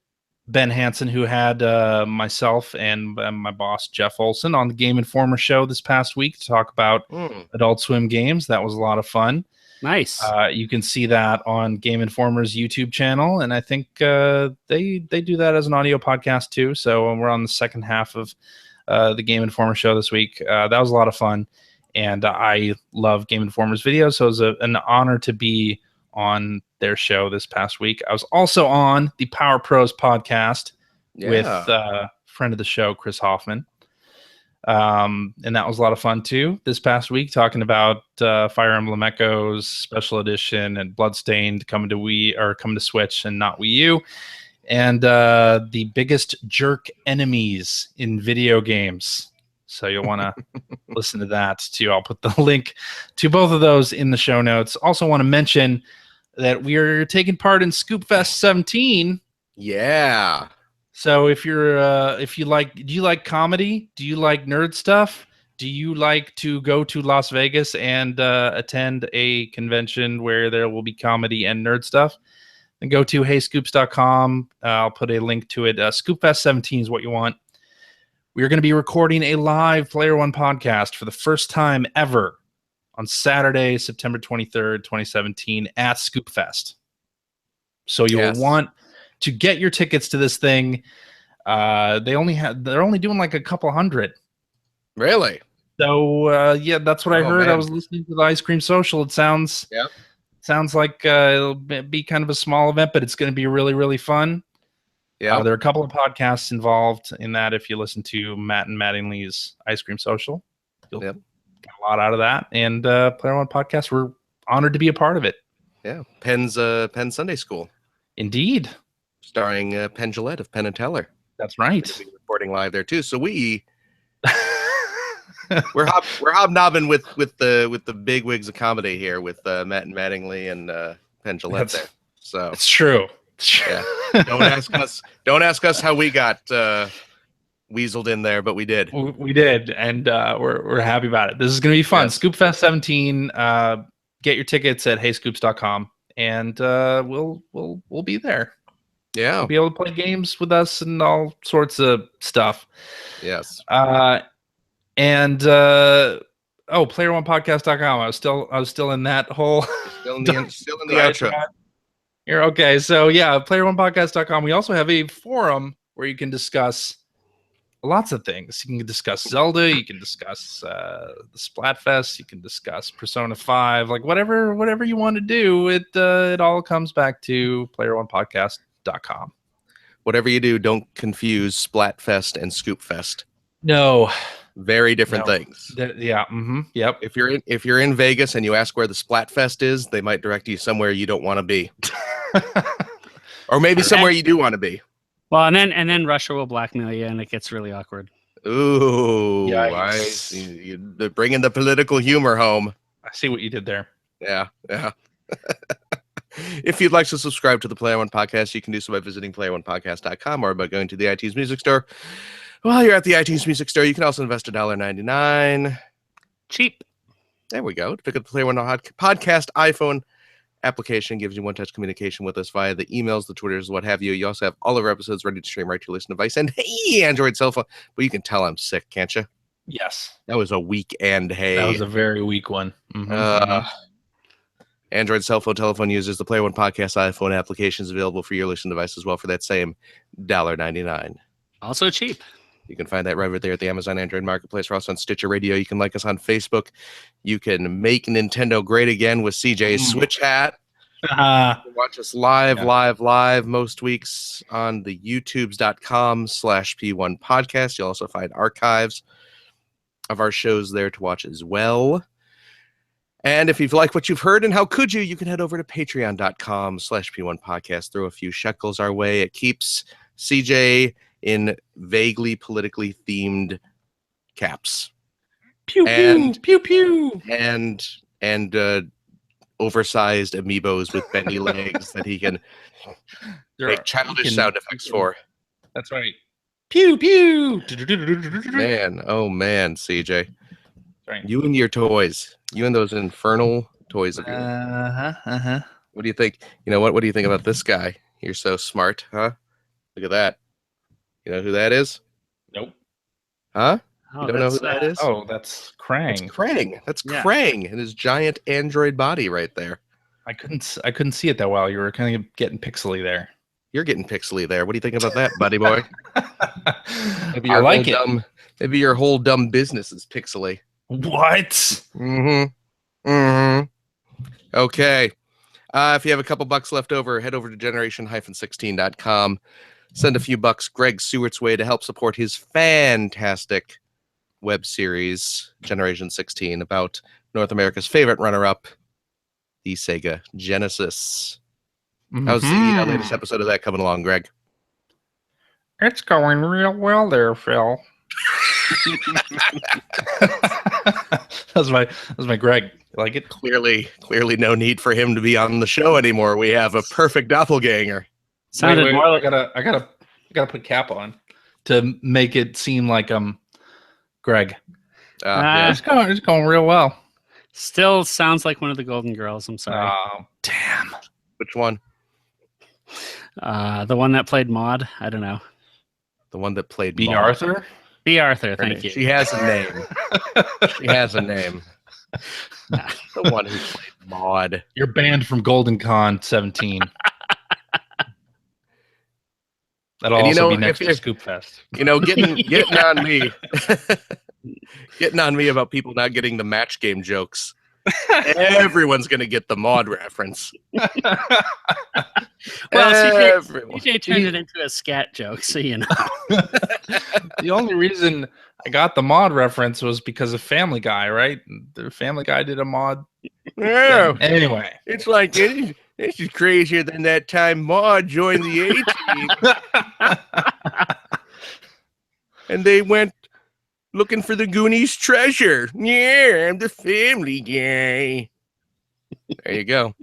Ben Hansen, who had myself and my boss Jeff Olson on the Game Informer show this past week to talk about Adult Swim games. That was a lot of fun. Nice. You can see that on Game Informer's YouTube channel, and I think they do that as an audio podcast too. So we're on the second half of the Game Informer show this week. That was a lot of fun. And I love Game Informer's videos, so it was an honor to be on their show this past week. I was also on the Power Pros podcast with friend of the show, Chris Hoffman. And that was a lot of fun, too, this past week, talking about Fire Emblem Echoes Special Edition and Bloodstained coming to Switch and not Wii U. And the biggest jerk enemies in video games. So you'll want to listen to that too. I'll put the link to both of those in the show notes. Also want to mention that we are taking part in Scoop Fest 17. Yeah. So if do you like comedy? Do you like nerd stuff? Do you like to go to Las Vegas and attend a convention where there will be comedy and nerd stuff? Then go to heyscoops.com. I'll put a link to it. Scoop Fest 17 is what you want. We are going to be recording a live Player One podcast for the first time ever on Saturday, September 23rd, 2017 at Scoop Fest. So you'll want to get your tickets to this thing. They're only doing like a couple hundred. Really? So that's what I heard. Man. I was listening to the Ice Cream Social. It sounds like it'll be kind of a small event, but it's going to be really, really fun. Yeah, there are a couple of podcasts involved in that. If you listen to Matt and Mattingly's Ice Cream Social, you'll get a lot out of that. And Player One Podcast, we're honored to be a part of it. Yeah, Penn's Sunday School. Indeed. Starring Penn Jillette of Penn and Teller. That's right. We'll be reporting live there too. So we're hobnobbing with the big wigs of comedy here with Matt and Mattingly and Penn Jillette there. So it's true. Yeah. Don't ask us how we got weaseled in there, but we did. We did, and we're happy about it. This is going to be fun. Yes. Scoop Fest 17. Get your tickets at heyscoops.com, and we'll be there. Yeah, we'll be able to play games with us and all sorts of stuff. Yes. PlayerOnePodcast.com. I was still in that whole. Still in the outro. Here, okay, so PlayerOnePodcast.com. We also have a forum where you can discuss lots of things. You can discuss Zelda. You can discuss the Splatfest. You can discuss Persona 5. Like whatever you want to do. It all comes back to PlayerOnePodcast.com. Whatever you do, don't confuse Splatfest and Scoopfest. No, Very different things. Yeah. Yep. If you're in Vegas and you ask where the Splatfest is, they might direct you somewhere you don't want to be, or maybe somewhere you do want to be. Well, and then Russia will blackmail you, and it gets really awkward. Ooh, they're bringing the political humor home. I see what you did there. Yeah. If you'd like to subscribe to the Player One Podcast, you can do so by visiting player1podcast.com or by going to the iTunes Music Store. While you're at the iTunes Music Store, you can also invest $1.99. Cheap. There we go. To pick up the Player One Podcast iPhone application, gives you one-touch communication with us via the emails, the Twitters, what have you. You also have all of our episodes ready to stream right to your listening device. And hey, Android cell phone. But you can tell I'm sick, can't you? Yes. That was a weak and hey. That was a very weak one. Android cell phone telephone users, the Player One Podcast iPhone application is available for your listening device as well for that same $1.99. Also cheap. You can find that right over there at the Amazon Android Marketplace. We're also on Stitcher Radio. You can like us on Facebook. You can make Nintendo great again with CJ's Switch hat. You can watch us live most weeks on the youtubes.com/P1 podcast. You'll also find archives of our shows there to watch as well. And if you've liked what you've heard, and how could you can head over to patreon.com/P1 podcast. Throw a few shekels our way. It keeps CJ in vaguely politically themed caps. Pew, and, pew, pew, pew. And oversized amiibos with bendy legs that he can make childish sound effects for. That's right. Pew, pew. Man, oh man, CJ. Right. You and your toys. You and those infernal toys of yours. What do you think? You know what? What do you think about this guy? You're so smart, huh? Look at that. You know who that is? Nope. Huh? You don't know who that is? Oh, that's Krang. That's Krang and his giant android body right there. I couldn't see it that well. You were kind of getting pixely there. You're getting pixely there. What do you think about that, buddy boy? Maybe I like it. Maybe your whole dumb business is pixely. What? Okay. If you have a couple bucks left over, head over to generation-16.com. Send a few bucks Greg Stewart's way to help support his fantastic web series, Generation 16, about North America's favorite runner-up, the Sega Genesis. How's the latest episode of that coming along, Greg? It's going real well there, Phil. That was my Greg. Like it? Clearly no need for him to be on the show anymore. We have a perfect doppelganger. Sounded more like I gotta put cap on to make it seem like Greg. Yeah. It's going real well. Still sounds like one of the Golden Girls. I'm sorry. Oh, damn. Which one? The one that played Maud. I don't know. The one that played B. Maud. Arthur? B. Arthur, thank you. She has a name. She has a name. The one who played Maud. You're banned from Golden Con 17. That'll also be next to Scoop Fest. You know, getting on me. Getting on me about people not getting the match game jokes. Everyone's going to get the Maud reference. Well, CJ turned it into a scat joke, so you know. The only reason I got the Maud reference was because of Family Guy, right? The Family Guy did a Maud. Yeah. Anyway. It's like, this is crazier than that time Maud joined the A-Team. And they went looking for the Goonies treasure. Yeah, I'm the Family Guy. There you go.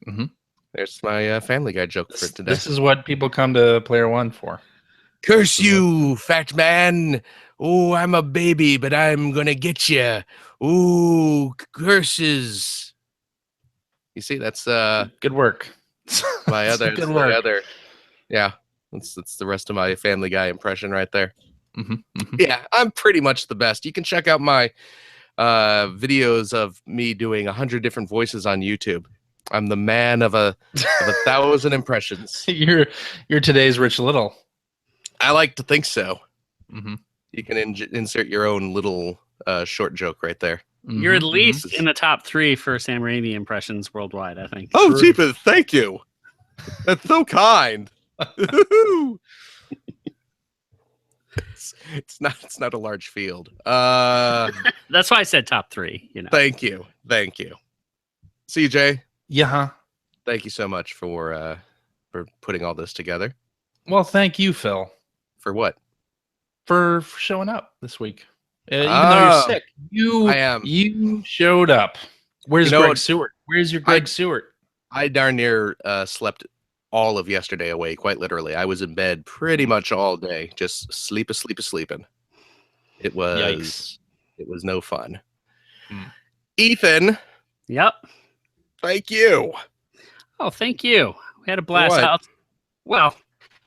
Mm-hmm. There's my Family Guy joke for today. This is what people come to Player One for. Curse you, fat man. Oh, I'm a baby, but I'm going to get you. Ooh, curses. You see, that's good work. My other. Yeah, that's the rest of my Family Guy impression right there. Mm-hmm, mm-hmm. Yeah, I'm pretty much the best. You can check out my videos of me doing 100 different voices on YouTube. I'm the man of 1,000 impressions. You're today's Rich Little. I like to think so. Mm-hmm. You can insert your own little short joke right there. Mm-hmm. You're at least in the top 3 for Sam Raimi impressions worldwide, I think. Oh, Jeepers, thank you. That's so kind. It's not a large field. That's why I said top 3. Thank you. CJ, Yeah. thank you so much for putting all this together. Well, thank you, Phil, For what? for showing up this week. Even though you're sick, I am. You showed up. Where's Greg Seward? Where's your Greg Seward? I darn near slept all of yesterday away, quite literally. I was in bed pretty much all day, just sleeping. It was Yikes. It was no fun. Hmm. Ethan. Yep. Thank you. Oh, thank you. We had a blast out. Well,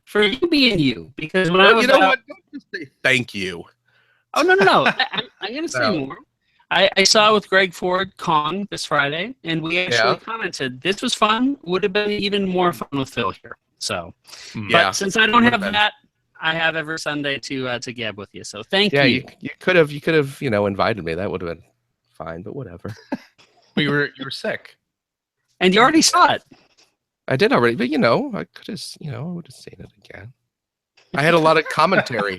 for you being you, because when I was what? Don't just say thank you. Oh, no. I'm going to say more. I saw with Greg Ford Kong this Friday, and we actually commented, this was fun. Would have been even more fun with Phil here. So, but since I don't have that, I have every Sunday to gab with you. So thank you. Yeah, you could have invited me. That would have been fine, but whatever. But you were sick. And you already saw it. I did already, but I could have, I would have seen it again. I had a lot of commentary.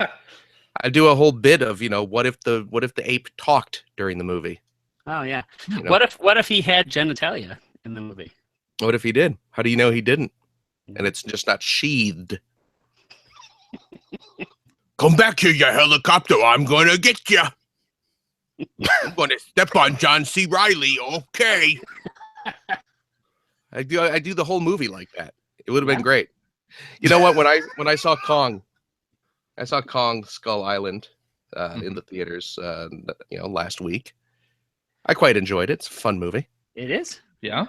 I do a whole bit of, what if the ape talked during the movie? Oh yeah. What if he had genitalia in the movie? What if he did? How do you know he didn't? And it's just not sheathed. Come back here, you helicopter! I'm gonna get you. I'm gonna step on John C. Reilly. Okay. I do the whole movie like that. It would have been great. You know what? When I saw Kong. I saw Kong Skull Island in the theaters, last week. I quite enjoyed it. It's a fun movie. It is? Yeah.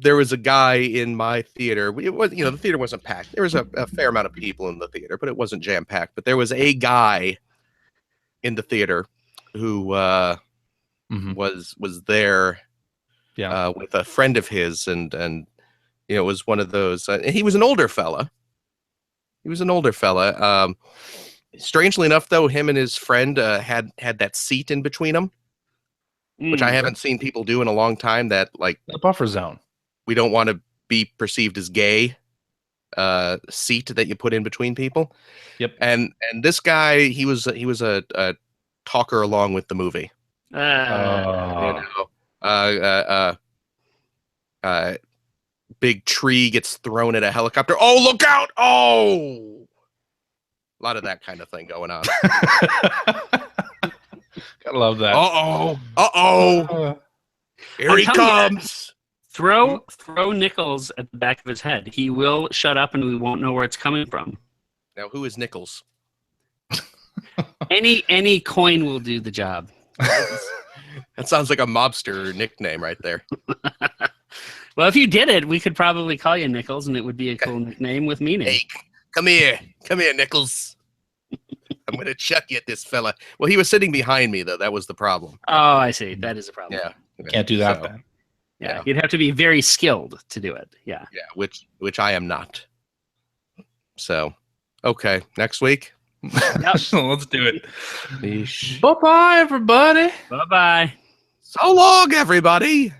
There was a guy in my theater. It was, the theater wasn't packed. There was a fair amount of people in the theater, but it wasn't jam packed. But there was a guy in the theater who was there, with a friend of his, and it was one of those. He was an older fella. Strangely enough, though, him and his friend had that seat in between them, which I haven't seen people do in a long time. That like the buffer zone. We don't want to be perceived as gay. Seat that you put in between people. Yep. And this guy, he was a talker along with the movie. Big tree gets thrown at a helicopter. Oh, look out! Oh, a lot of that kind of thing going on. Gotta love that. Here he comes. Throw Nichols at the back of his head. He will shut up, and we won't know where it's coming from. Now, who is Nichols? Any coin will do the job. That sounds like a mobster nickname right there. Well, if you did it, we could probably call you Nichols, and it would be a cool nickname with meaning. Hey, come here, Nichols. I'm going to chuck you at this fella. Well, he was sitting behind me, though. That was the problem. Oh, I see. That is a problem. Yeah. Can't do that, then. Yeah, you'd have to be very skilled to do it. Yeah. Yeah, which I am not. So, okay, next week. Yep. Let's do it. Yeesh. Bye-bye, everybody. Bye-bye. So long, everybody.